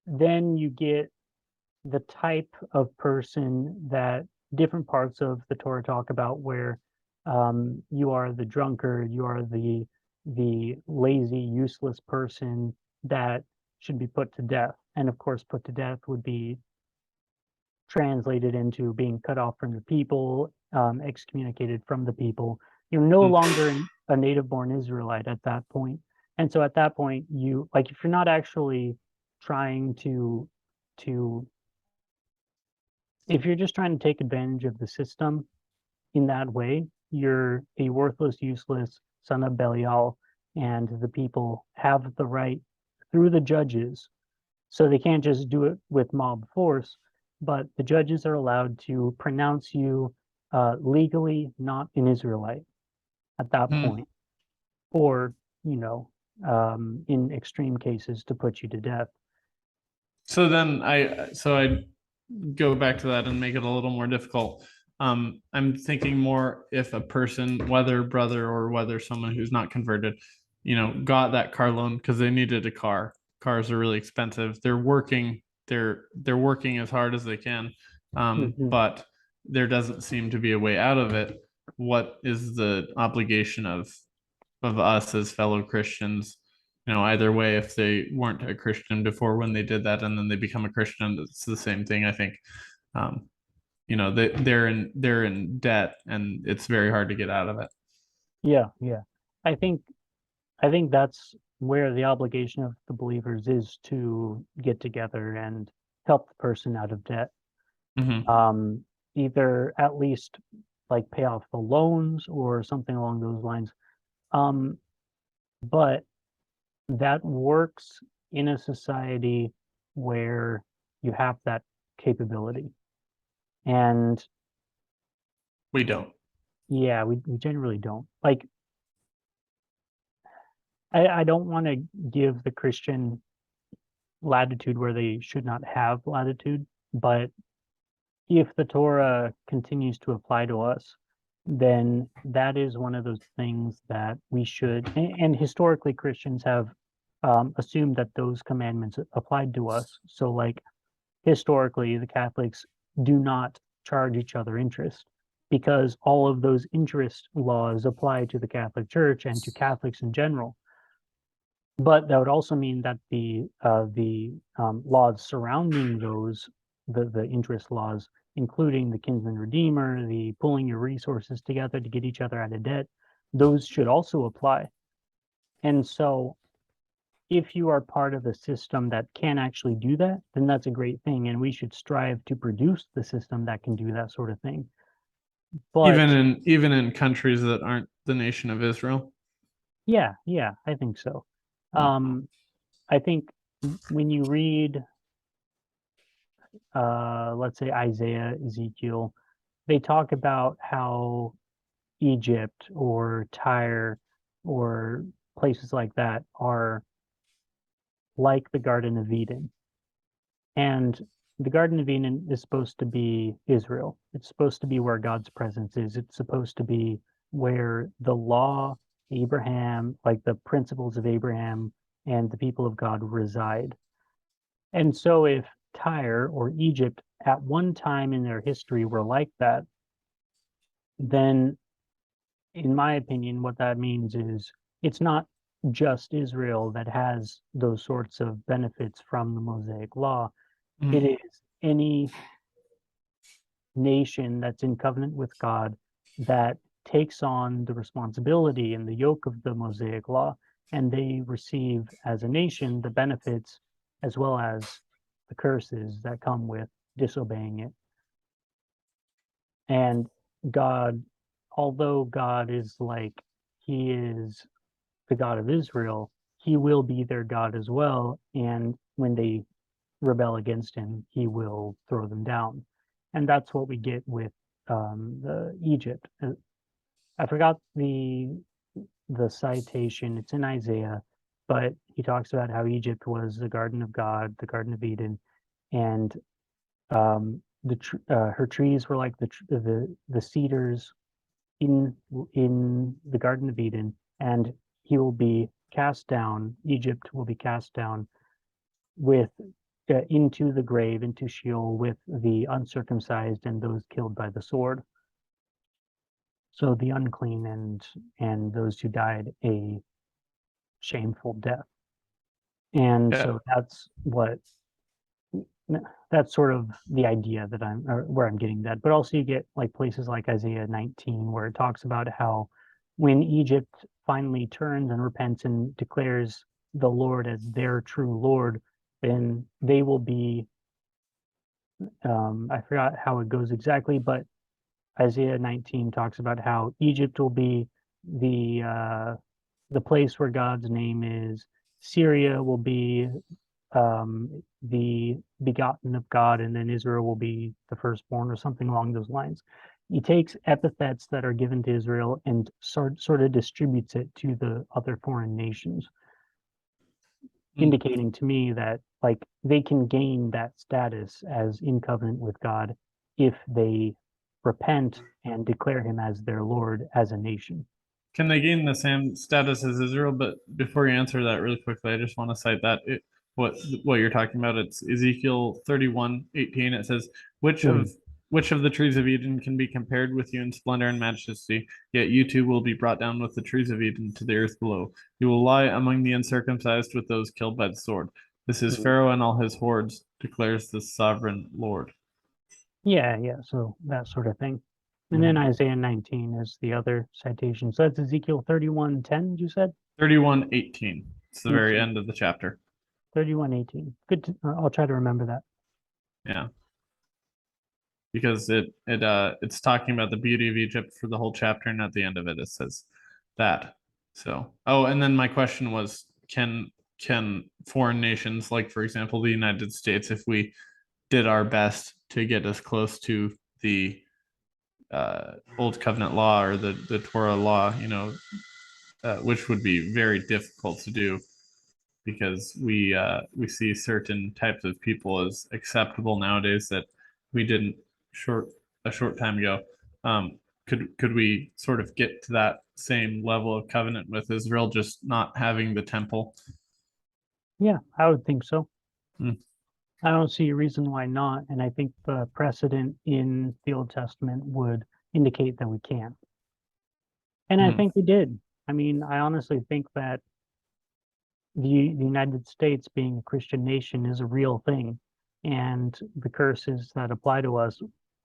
Speaker 1: Then you get the type of person that different parts of the Torah talk about, where you are the drunkard, you are the lazy, useless person that should be put to death. And of course, put to death would be translated into being cut off from the people, excommunicated from the people. You're no longer a native born Israelite at that point. And so at that point, you like if you're not actually trying to if you're just trying to take advantage of the system in that way, you're a worthless, useless son of Belial, and the people have the right through the judges. So they can't just do it with mob force, but the judges are allowed to pronounce you legally not an Israelite at that
Speaker 2: Mhm.
Speaker 1: point, or, you know, in extreme cases, to put you to death.
Speaker 2: So I go back to that and make it a little more difficult. I'm thinking more if a person, whether brother or whether someone who's not converted, got that car loan because they needed a car. Cars are really expensive. They're working as hard as they can,
Speaker 1: Mhm.
Speaker 2: but there doesn't seem to be a way out of it. What is the obligation of us as fellow Christians? Either way, if they weren't a Christian before when they did that and then they become a Christian, it's the same thing. I think um, they're in debt and it's very hard to get out of it.
Speaker 1: Yeah, yeah. I think I think that's where the obligation of the believers is to get together and help the person out of debt.
Speaker 2: Mm-hmm.
Speaker 1: Um, Either at least like pay off the loans or something along those lines. Um, but that works in a society where you have that capability. And
Speaker 2: We don't.
Speaker 1: yeah, we generally don't. Like, I don't want to give the Christian latitude where they should not have latitude, but if the Torah continues to apply to us, then that is one of those things that we should, and historically Christians have assumed that those commandments applied to us. So, like, historically, the Catholics do not charge each other interest because all of those interest laws apply to the Catholic Church and to Catholics in general. But that would also mean that the laws surrounding those the interest laws, including the kinsman redeemer, the pulling your resources together to get each other out of debt, those should also apply. And so, if you are part of a system that can actually do that, then that's a great thing, and we should strive to produce the system that can do that sort of thing. But
Speaker 2: even in countries that aren't the nation of Israel.
Speaker 1: yeah, I think so.
Speaker 2: Hmm.
Speaker 1: I think when you read, let's say Isaiah, Ezekiel, they talk about how Egypt or Tyre or places like that are like the Garden of Eden. And the Garden of Eden is supposed to be Israel. It's supposed to be where God's presence is. It's supposed to be where the law, Abraham, like the principles of Abraham and the people of God reside. And so if Tyre or Egypt at one time in their history were like that, then in my opinion, what that means is it's not just Israel that has those sorts of benefits from the Mosaic law. It
Speaker 2: Hmm.
Speaker 1: is any nation that's in covenant with God that takes on the responsibility and the yoke of the Mosaic law, and they receive as a nation the benefits as well as the curses that come with disobeying it. And God, although God is like, He is the God of Israel, He will be their God as well. And when they rebel against Him, He will throw them down. And that's what we get with the Egypt. I forgot the citation. It's in Isaiah, but he talks about how Egypt was the garden of God, the Garden of Eden, and her trees were like the cedars in the Garden of Eden, and he will be cast down. Egypt will be cast down with into the grave, into Sheol, with the uncircumcised and those killed by the sword. So the unclean and those who died a shameful death. And
Speaker 2: Yeah.
Speaker 1: so that's sort of the idea that I'm or where I'm getting that. But also you get like places like Isaiah 19 where it talks about how when Egypt finally turns and repents and declares the Lord as their true Lord, then they will be I forgot how it goes exactly, but Isaiah 19 talks about how Egypt will be the uh, the place where God's name is. Syria will be the begotten of God, and then Israel will be the firstborn, or something along those lines. He takes epithets that are given to Israel and sort of distributes it to the other foreign nations,
Speaker 2: Mm.
Speaker 1: indicating to me that like they can gain that status as in covenant with God if they repent and declare him as their Lord as a nation.
Speaker 2: Can they gain the same status as Israel? But before you answer that really quickly, I just want to cite that what what you're talking about. It's Ezekiel 31:18. It says, "Which
Speaker 1: Mm,
Speaker 2: of which of the trees of Eden can be compared with you in splendor and majesty? Yet you too will be brought down with the trees of Eden to the earth below. You will lie among the uncircumcised with those killed by the sword. This is
Speaker 1: mm.
Speaker 2: Pharaoh and all his hordes, declares the sovereign Lord."
Speaker 1: Yeah, so that sort of thing. And then
Speaker 2: Mhm.
Speaker 1: Isaiah 19 is the other citation. So that's Ezekiel 31:10, you said?
Speaker 2: 31:18. It's the very
Speaker 1: 18,
Speaker 2: end of the chapter.
Speaker 1: 31:18. I'll try to remember that.
Speaker 2: Yeah. Because it's talking about the beauty of Egypt for the whole chapter, and at the end of it, it says that. So, oh, and then my question was, can foreign nations, like for example the United States, if we did our best to get as close to the Old Covenant law or the Torah law, which would be very difficult to do because we see certain types of people as acceptable nowadays that we didn't short a short time ago. Could we sort of get to that same level of covenant with Israel, just not having the temple?
Speaker 1: Yeah, I would think so.
Speaker 2: Mm,
Speaker 1: I don't see a reason why not. And I think the precedent in the Old Testament would indicate that we can. And I
Speaker 2: mm.
Speaker 1: think we did. I mean, I honestly think that the United States being a Christian nation is a real thing. And the curses that apply to us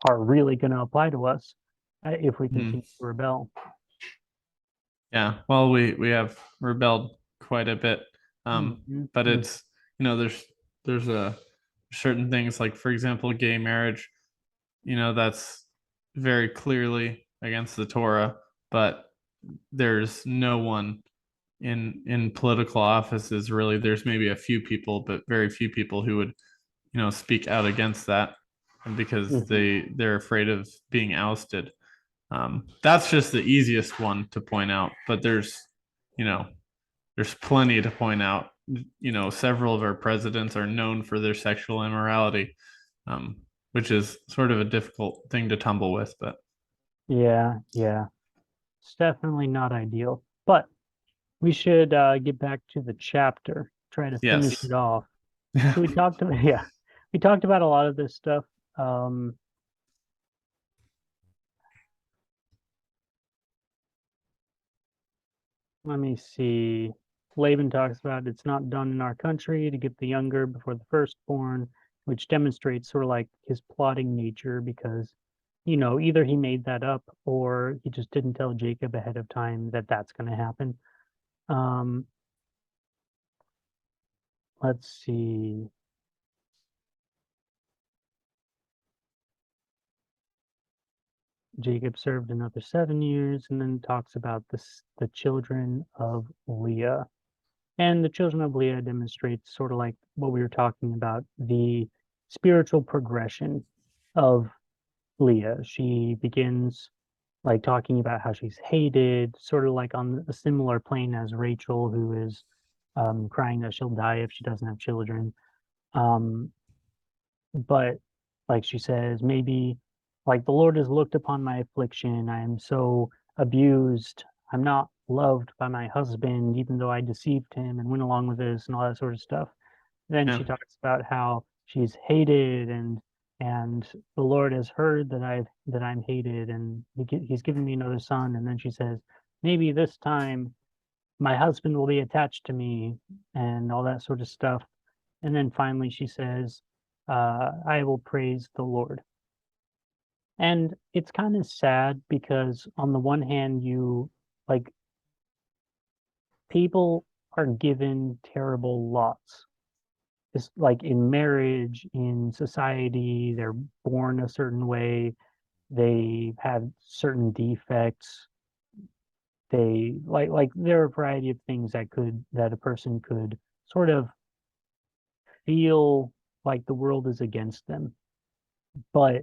Speaker 1: are really going to apply to us if we
Speaker 2: Mm.
Speaker 1: continue to rebel.
Speaker 2: Yeah. Well, we have rebelled quite a bit,
Speaker 1: Mhm.
Speaker 2: but it's there's a certain things like, for example, gay marriage. That's very clearly against the Torah, but there's no one in political offices really. There's maybe a few people, but very few people who would, speak out against that because
Speaker 1: Mhm.
Speaker 2: they're afraid of being ousted. That's just the easiest one to point out, but you know, there's plenty to point out. Several of our presidents are known for their sexual immorality, um, which is sort of a difficult thing to tumble with. But
Speaker 1: Yeah, yeah. It's definitely not ideal. But we should get back to the chapter, try to finish
Speaker 2: yes,
Speaker 1: it off. So we talked about yeah, we talked about a lot of this stuff. Um, Let me see. Laban talks about it's not done in our country to get the younger before the firstborn, which demonstrates sort of like his plotting nature because, either he made that up or he just didn't tell Jacob ahead of time that that's going to happen. Um, let's see. Jacob served another 7 years and then talks about the children of Leah. And the children of Leah demonstrates sort of like what we were talking about, the spiritual progression of Leah. She begins like talking about how she's hated, sort of like on a similar plane as Rachel, who is crying that she'll die if she doesn't have children. Um, but like she says, maybe like the Lord has looked upon my affliction. I am so abused. I'm not loved by my husband, even though I deceived him and went along with this and all that sort of stuff. Then
Speaker 2: yeah,
Speaker 1: she talks about how she's hated and the Lord has heard that I'm hated and he's given me another son. And then she says, maybe this time my husband will be attached to me and all that sort of stuff. And then finally she says, I will praise the Lord. And it's kind of sad because on the one hand, like people are given terrible lots. It's like in marriage, in society, they're born a certain way, they have certain defects, they like there are a variety of things that a person could sort of feel like the world is against them. But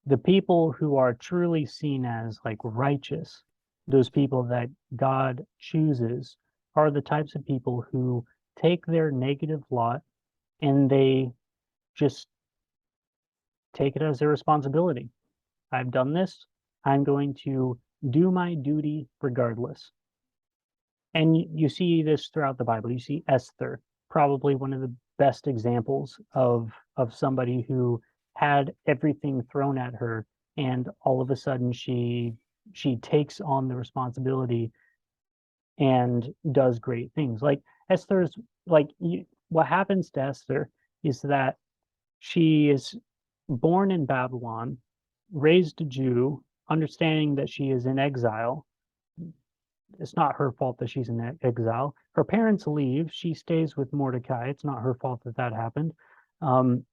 Speaker 1: the people who are truly seen as like righteous, those people that God chooses, are the types of people who take their negative lot and they just take it as their responsibility. I've done this. I'm going to do my duty regardless. And you see this throughout the Bible. You see Esther, probably one of the best examples of somebody who had everything thrown at her, and all of a sudden she takes on the responsibility and does great things. Like Esther's like what happens to Esther is that she is born in Babylon, raised a Jew, understanding that she is in exile. It's not her fault that she's in exile. Her parents leave. She stays with Mordecai. It's not her fault that that happened. Um,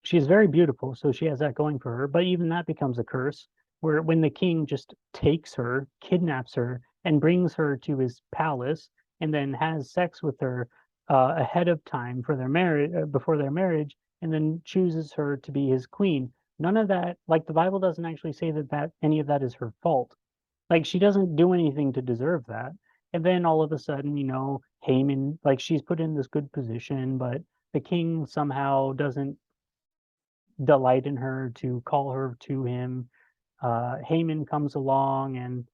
Speaker 1: she's very beautiful, so she has that going for her. But even that becomes a curse, where when the king just takes her, kidnaps her, and brings her to his palace, and then has sex with her ahead of time for their marriage, before their marriage, and then chooses her to be his queen. None of that, like the Bible doesn't actually say that any of that is her fault. Like she doesn't do anything to deserve that. And then all of a sudden, Haman, like she's put in this good position, but the king somehow doesn't delight in her to call her to him. Haman comes along and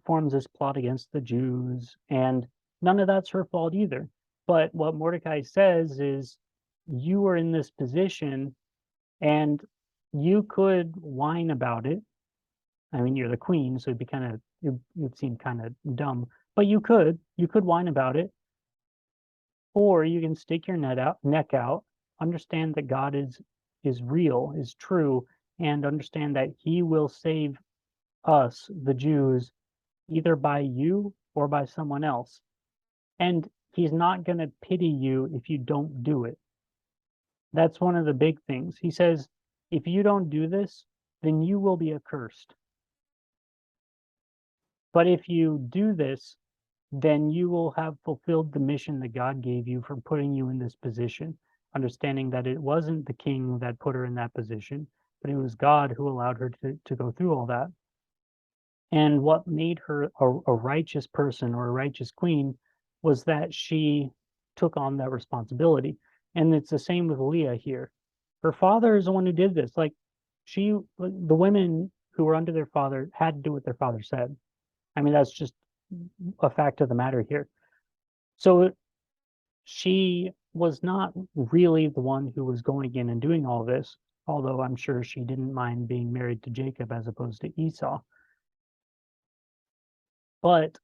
Speaker 1: forms this plot against the Jews, and none of that's her fault either. But what Mordecai says is, you were in this position and you could whine about it. I mean, you're the queen, so it'd be kind of it would seem kind of dumb, but you could whine about it, or you can stick your neck out, understand that God is real, is true, and understand that He will save us, the Jews, either by you or by someone else, and He's not going to pity you if you don't do it. That's one of the big things. He says, if you don't do this, then you will be accursed. But if you do this, then you will have fulfilled the mission that God gave you for putting you in this position, understanding that it wasn't the king that put her in that position, but it was God who allowed her to go through all that. And what made her a righteous person or a righteous queen was that she took on that responsibility. And it's the same with Leah here. Her father is the one who did this. Like the women who were under their father had to do what their father said. I mean, that's just a fact of the matter here. So she was not really the one who was going in and doing all this, although I'm sure she didn't mind being married to Jacob as opposed to Esau. But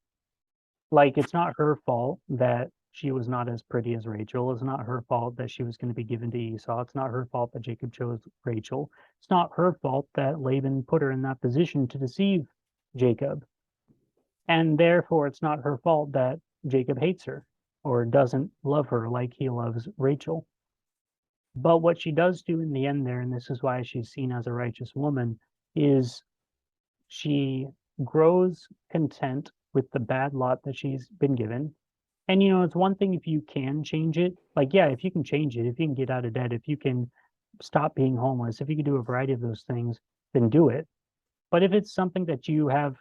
Speaker 1: like, it's not her fault that she was not as pretty as Rachel. It's not her fault that she was going to be given to Esau. It's not her fault that Jacob chose Rachel. It's not her fault that Laban put her in that position to deceive Jacob. And therefore, it's not her fault that Jacob hates her or doesn't love her like he loves Rachel. But what she does do in the end there, and this is why she's seen as a righteous woman, is she grows content with the bad lot that she's been given. And it's one thing if you can change it. Like, yeah, if you can change it, if you can get out of debt, if you can stop being homeless, if you can do a variety of those things, then do it. But if it's something that you have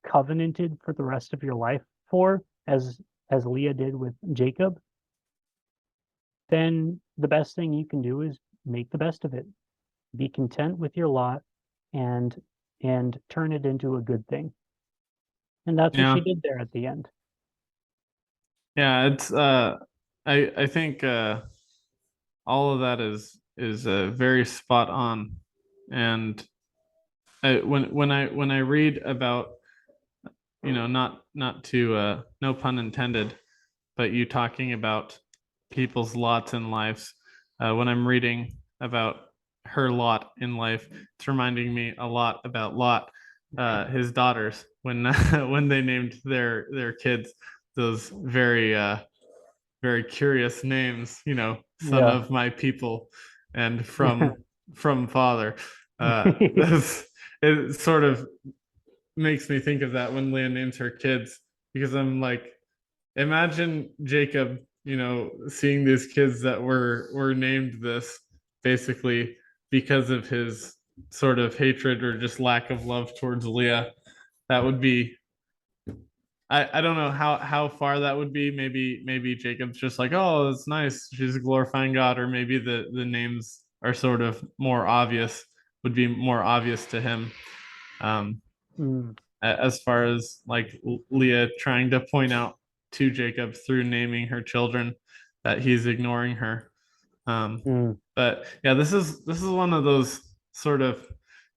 Speaker 1: covenanted for the rest of your life for, as Leah did with Jacob, then the best thing you can do is make the best of it. Be content with your lot and turn it into a good thing. And that's what she
Speaker 2: Yeah.
Speaker 1: did there at the end.
Speaker 2: Yeah, it's I think all of that is very spot on. And when I read about, not to no pun intended, but you talking about people's lots in lives, when I'm reading about her lot in life, it's reminding me a lot about Lot, his daughters, when when they named their kids those very curious names, son
Speaker 1: Yeah.
Speaker 2: of my people and from father. That's it. Sort of makes me think of that when Leah names her kids, because I'm like, imagine Jacob, seeing these kids that were named this basically because of his sort of hatred or just lack of love towards Leah. That would be, I don't know how far that would be. Maybe Jacob's just like, oh, it's nice, she's glorifying God, or maybe the names are sort of more obvious, would be more obvious to him. Um,
Speaker 1: Mm,
Speaker 2: as far as like Leah trying to point out to Jacob through naming her children that he's ignoring her.
Speaker 1: mm,
Speaker 2: But yeah, this is one of those sort of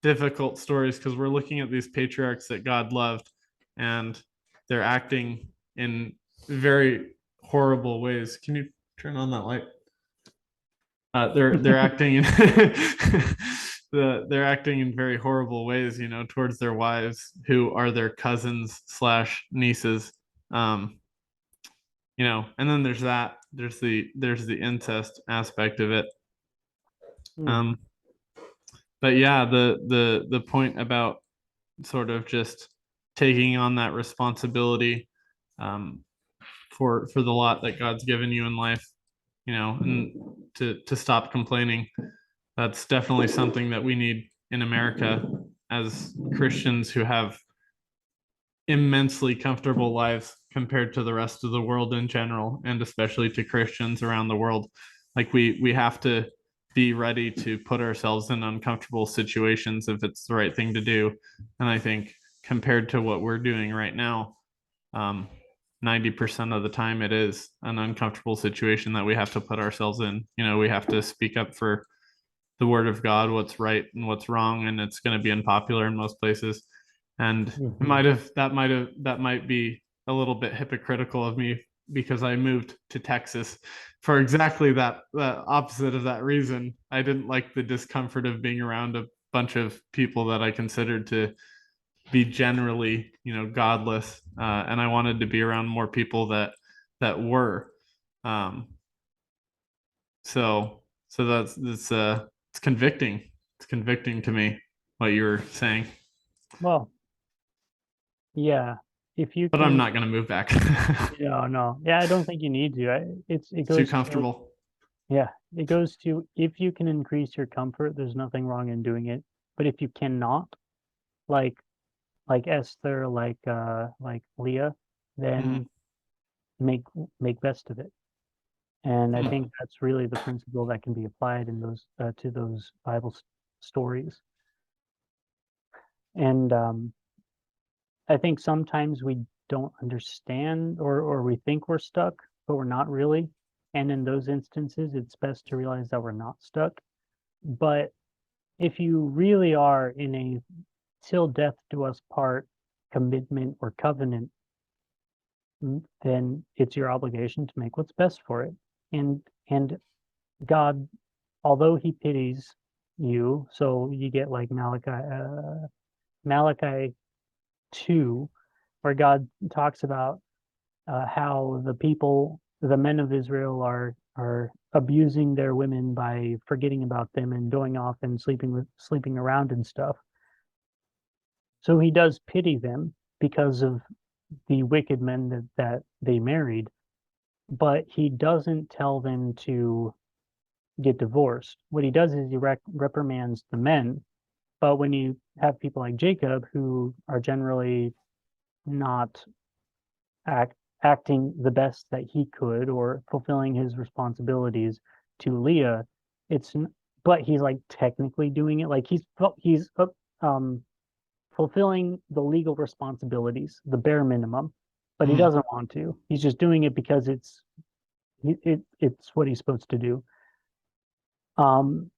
Speaker 2: difficult stories because we're looking at these patriarchs that God loved, and they're acting in very horrible ways. Can you turn on that light? They're acting in they're acting in very horrible ways, towards their wives who are their cousins slash nieces. Um, and then there's the incest aspect of it.
Speaker 1: mm,
Speaker 2: Um, but yeah, the point about sort of just taking on that responsibility, um, for the lot that God's given you in life, and to stop complaining. That's definitely something that we need in America as Christians who have immensely comfortable lives compared to the rest of the world in general, and especially to Christians around the world. Like we have to be ready to put ourselves in uncomfortable situations if it's the right thing to do. And I think compared to what we're doing right now, 90% of the time it is an uncomfortable situation that we have to put ourselves in. We have to speak up for the word of God, what's right and what's wrong, and it's going to be unpopular in most places. And it
Speaker 1: mhm.
Speaker 2: might be a little bit hypocritical of me because I moved to Texas for exactly that opposite of that reason. I didn't like the discomfort of being around a bunch of people that I considered to be generally, godless, and I wanted to be around more people that were. Um, so that's it's convicting. It's convicting to me what you were saying.
Speaker 1: Well, yeah. If you
Speaker 2: But I'm
Speaker 1: can,
Speaker 2: not going to move back.
Speaker 1: no. Yeah, I don't think you need to. It
Speaker 2: Too
Speaker 1: goes to,
Speaker 2: comfortable.
Speaker 1: yeah, it goes to if you can increase your comfort, there's nothing wrong in doing it. But if you cannot, like Esther, like Leah,
Speaker 2: Mhm.
Speaker 1: then make make best of it. And I
Speaker 2: Hmm.
Speaker 1: think that's really the principle that can be applied in those to those Bible stories. And I think sometimes we don't understand or we think we're stuck, but we're not really. And in those instances, it's best to realize that we're not stuck. But if you really are in a till death do us part commitment or covenant, then it's your obligation to make what's best for it. And God, although He pities you, so you get like Malachi 2, where God talks about how the men of Israel are abusing their women by forgetting about them and going off and sleeping around and stuff. So He does pity them because of the wicked men that they married, but He doesn't tell them to get divorced. What He does is He reprimands the men. But when you have people like Jacob who are generally not acting the best that he could or fulfilling his responsibilities to Leah, it's but he's like technically doing it like he's um fulfilling the legal responsibilities, the bare minimum, but he
Speaker 2: Hmm.
Speaker 1: doesn't want to. He's just doing it because it's what he's supposed to do. Um,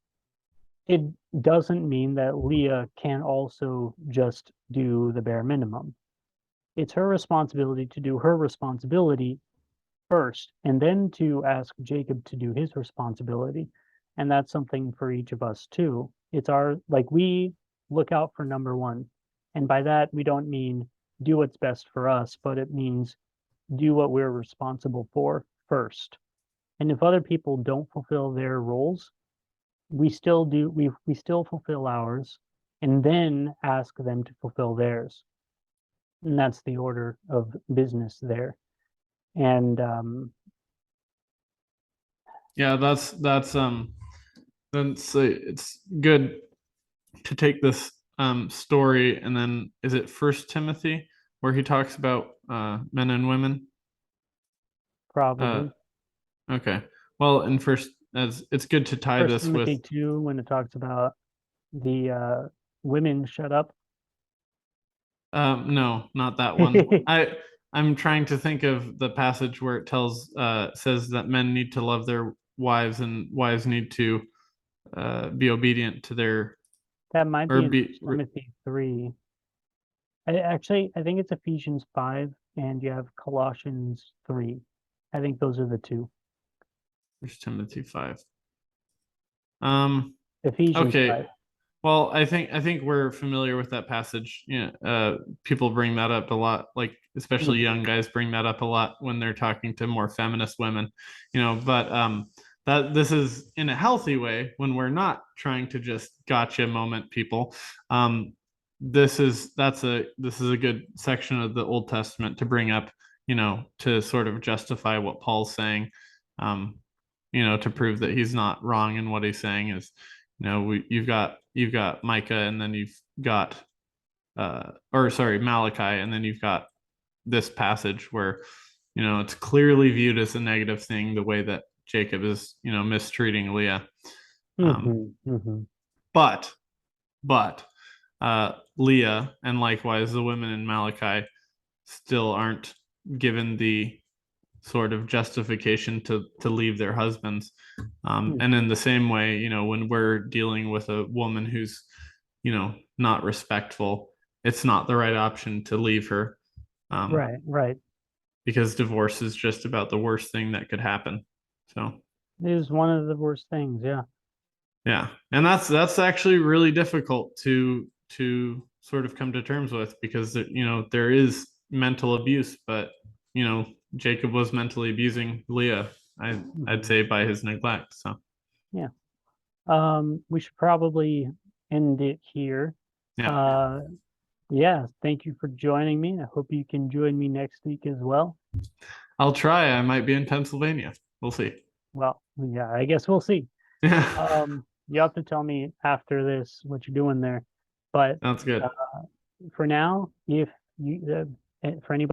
Speaker 1: it doesn't mean that Leah can also just do the bare minimum. It's her responsibility to do her responsibility first and then to ask Jacob to do his responsibility. And that's something for each of us too. It's our, like, we look out for number one. And by that, we don't mean do what's best for us, but it means do what we're responsible for first. And if other people don't fulfill their roles, we still fulfill ours and then ask them to fulfill theirs. And that's the order of business there. And
Speaker 2: Yeah, that's it's good to take this story, and then is it First Timothy where he talks about men and women? Uh
Speaker 1: probably
Speaker 2: okay. Well, in first, as it's good to tie
Speaker 1: First
Speaker 2: this with
Speaker 1: Timothy 2 when it talks about the women shut up.
Speaker 2: no, not that one. I'm trying to think of the passage where it says that men need to love their wives and wives need to be obedient to their
Speaker 1: That might
Speaker 2: or
Speaker 1: be in
Speaker 2: be
Speaker 1: First Timothy 3. I think it's Ephesians 5 and you have Colossians 3. I think those are the two.
Speaker 2: First Timothy 5. Um
Speaker 1: Ephesians
Speaker 2: okay.
Speaker 1: 5.
Speaker 2: Well, I think we're familiar with that passage. Yeah, people bring that up a lot, like especially
Speaker 1: Mhm.
Speaker 2: young guys bring that up a lot when they're talking to more feminist women, But that this is in a healthy way when we're not trying to just gotcha moment people. This is a good section of the Old Testament to bring up, to sort of justify what Paul's saying, um, to prove that he's not wrong in what he's saying is you've got Micah, and then you've got or sorry, Malachi, and then you've got this passage where it's clearly viewed as a negative thing the way that Jacob is mistreating Leah. um
Speaker 1: Hmm. Hmm.
Speaker 2: but but Leah and likewise the women in Malachi still aren't given the sort of justification to leave their husbands. And in the same way, when we're dealing with a woman who's, not respectful, it's not the right option to leave her, um,
Speaker 1: Right, right.
Speaker 2: because divorce is just about the worst thing that could happen. So
Speaker 1: It is one of the worst things. Yeah.
Speaker 2: yeah, and that's actually really difficult to sort of come to terms with because there is mental abuse, but Jacob was mentally abusing Leah. I'd
Speaker 1: Hmm.
Speaker 2: say by his neglect. So
Speaker 1: Yeah. We should probably end it here.
Speaker 2: Yeah.
Speaker 1: Yeah, thank you for joining me. I hope you can join me next week as well.
Speaker 2: I'll try. I might be in Pennsylvania. We'll see.
Speaker 1: Well, yeah, I guess we'll see.
Speaker 2: Yeah.
Speaker 1: You have to tell me after this what you're doing there. But
Speaker 2: That's
Speaker 1: uh,
Speaker 2: good.
Speaker 1: for now, if you for anybody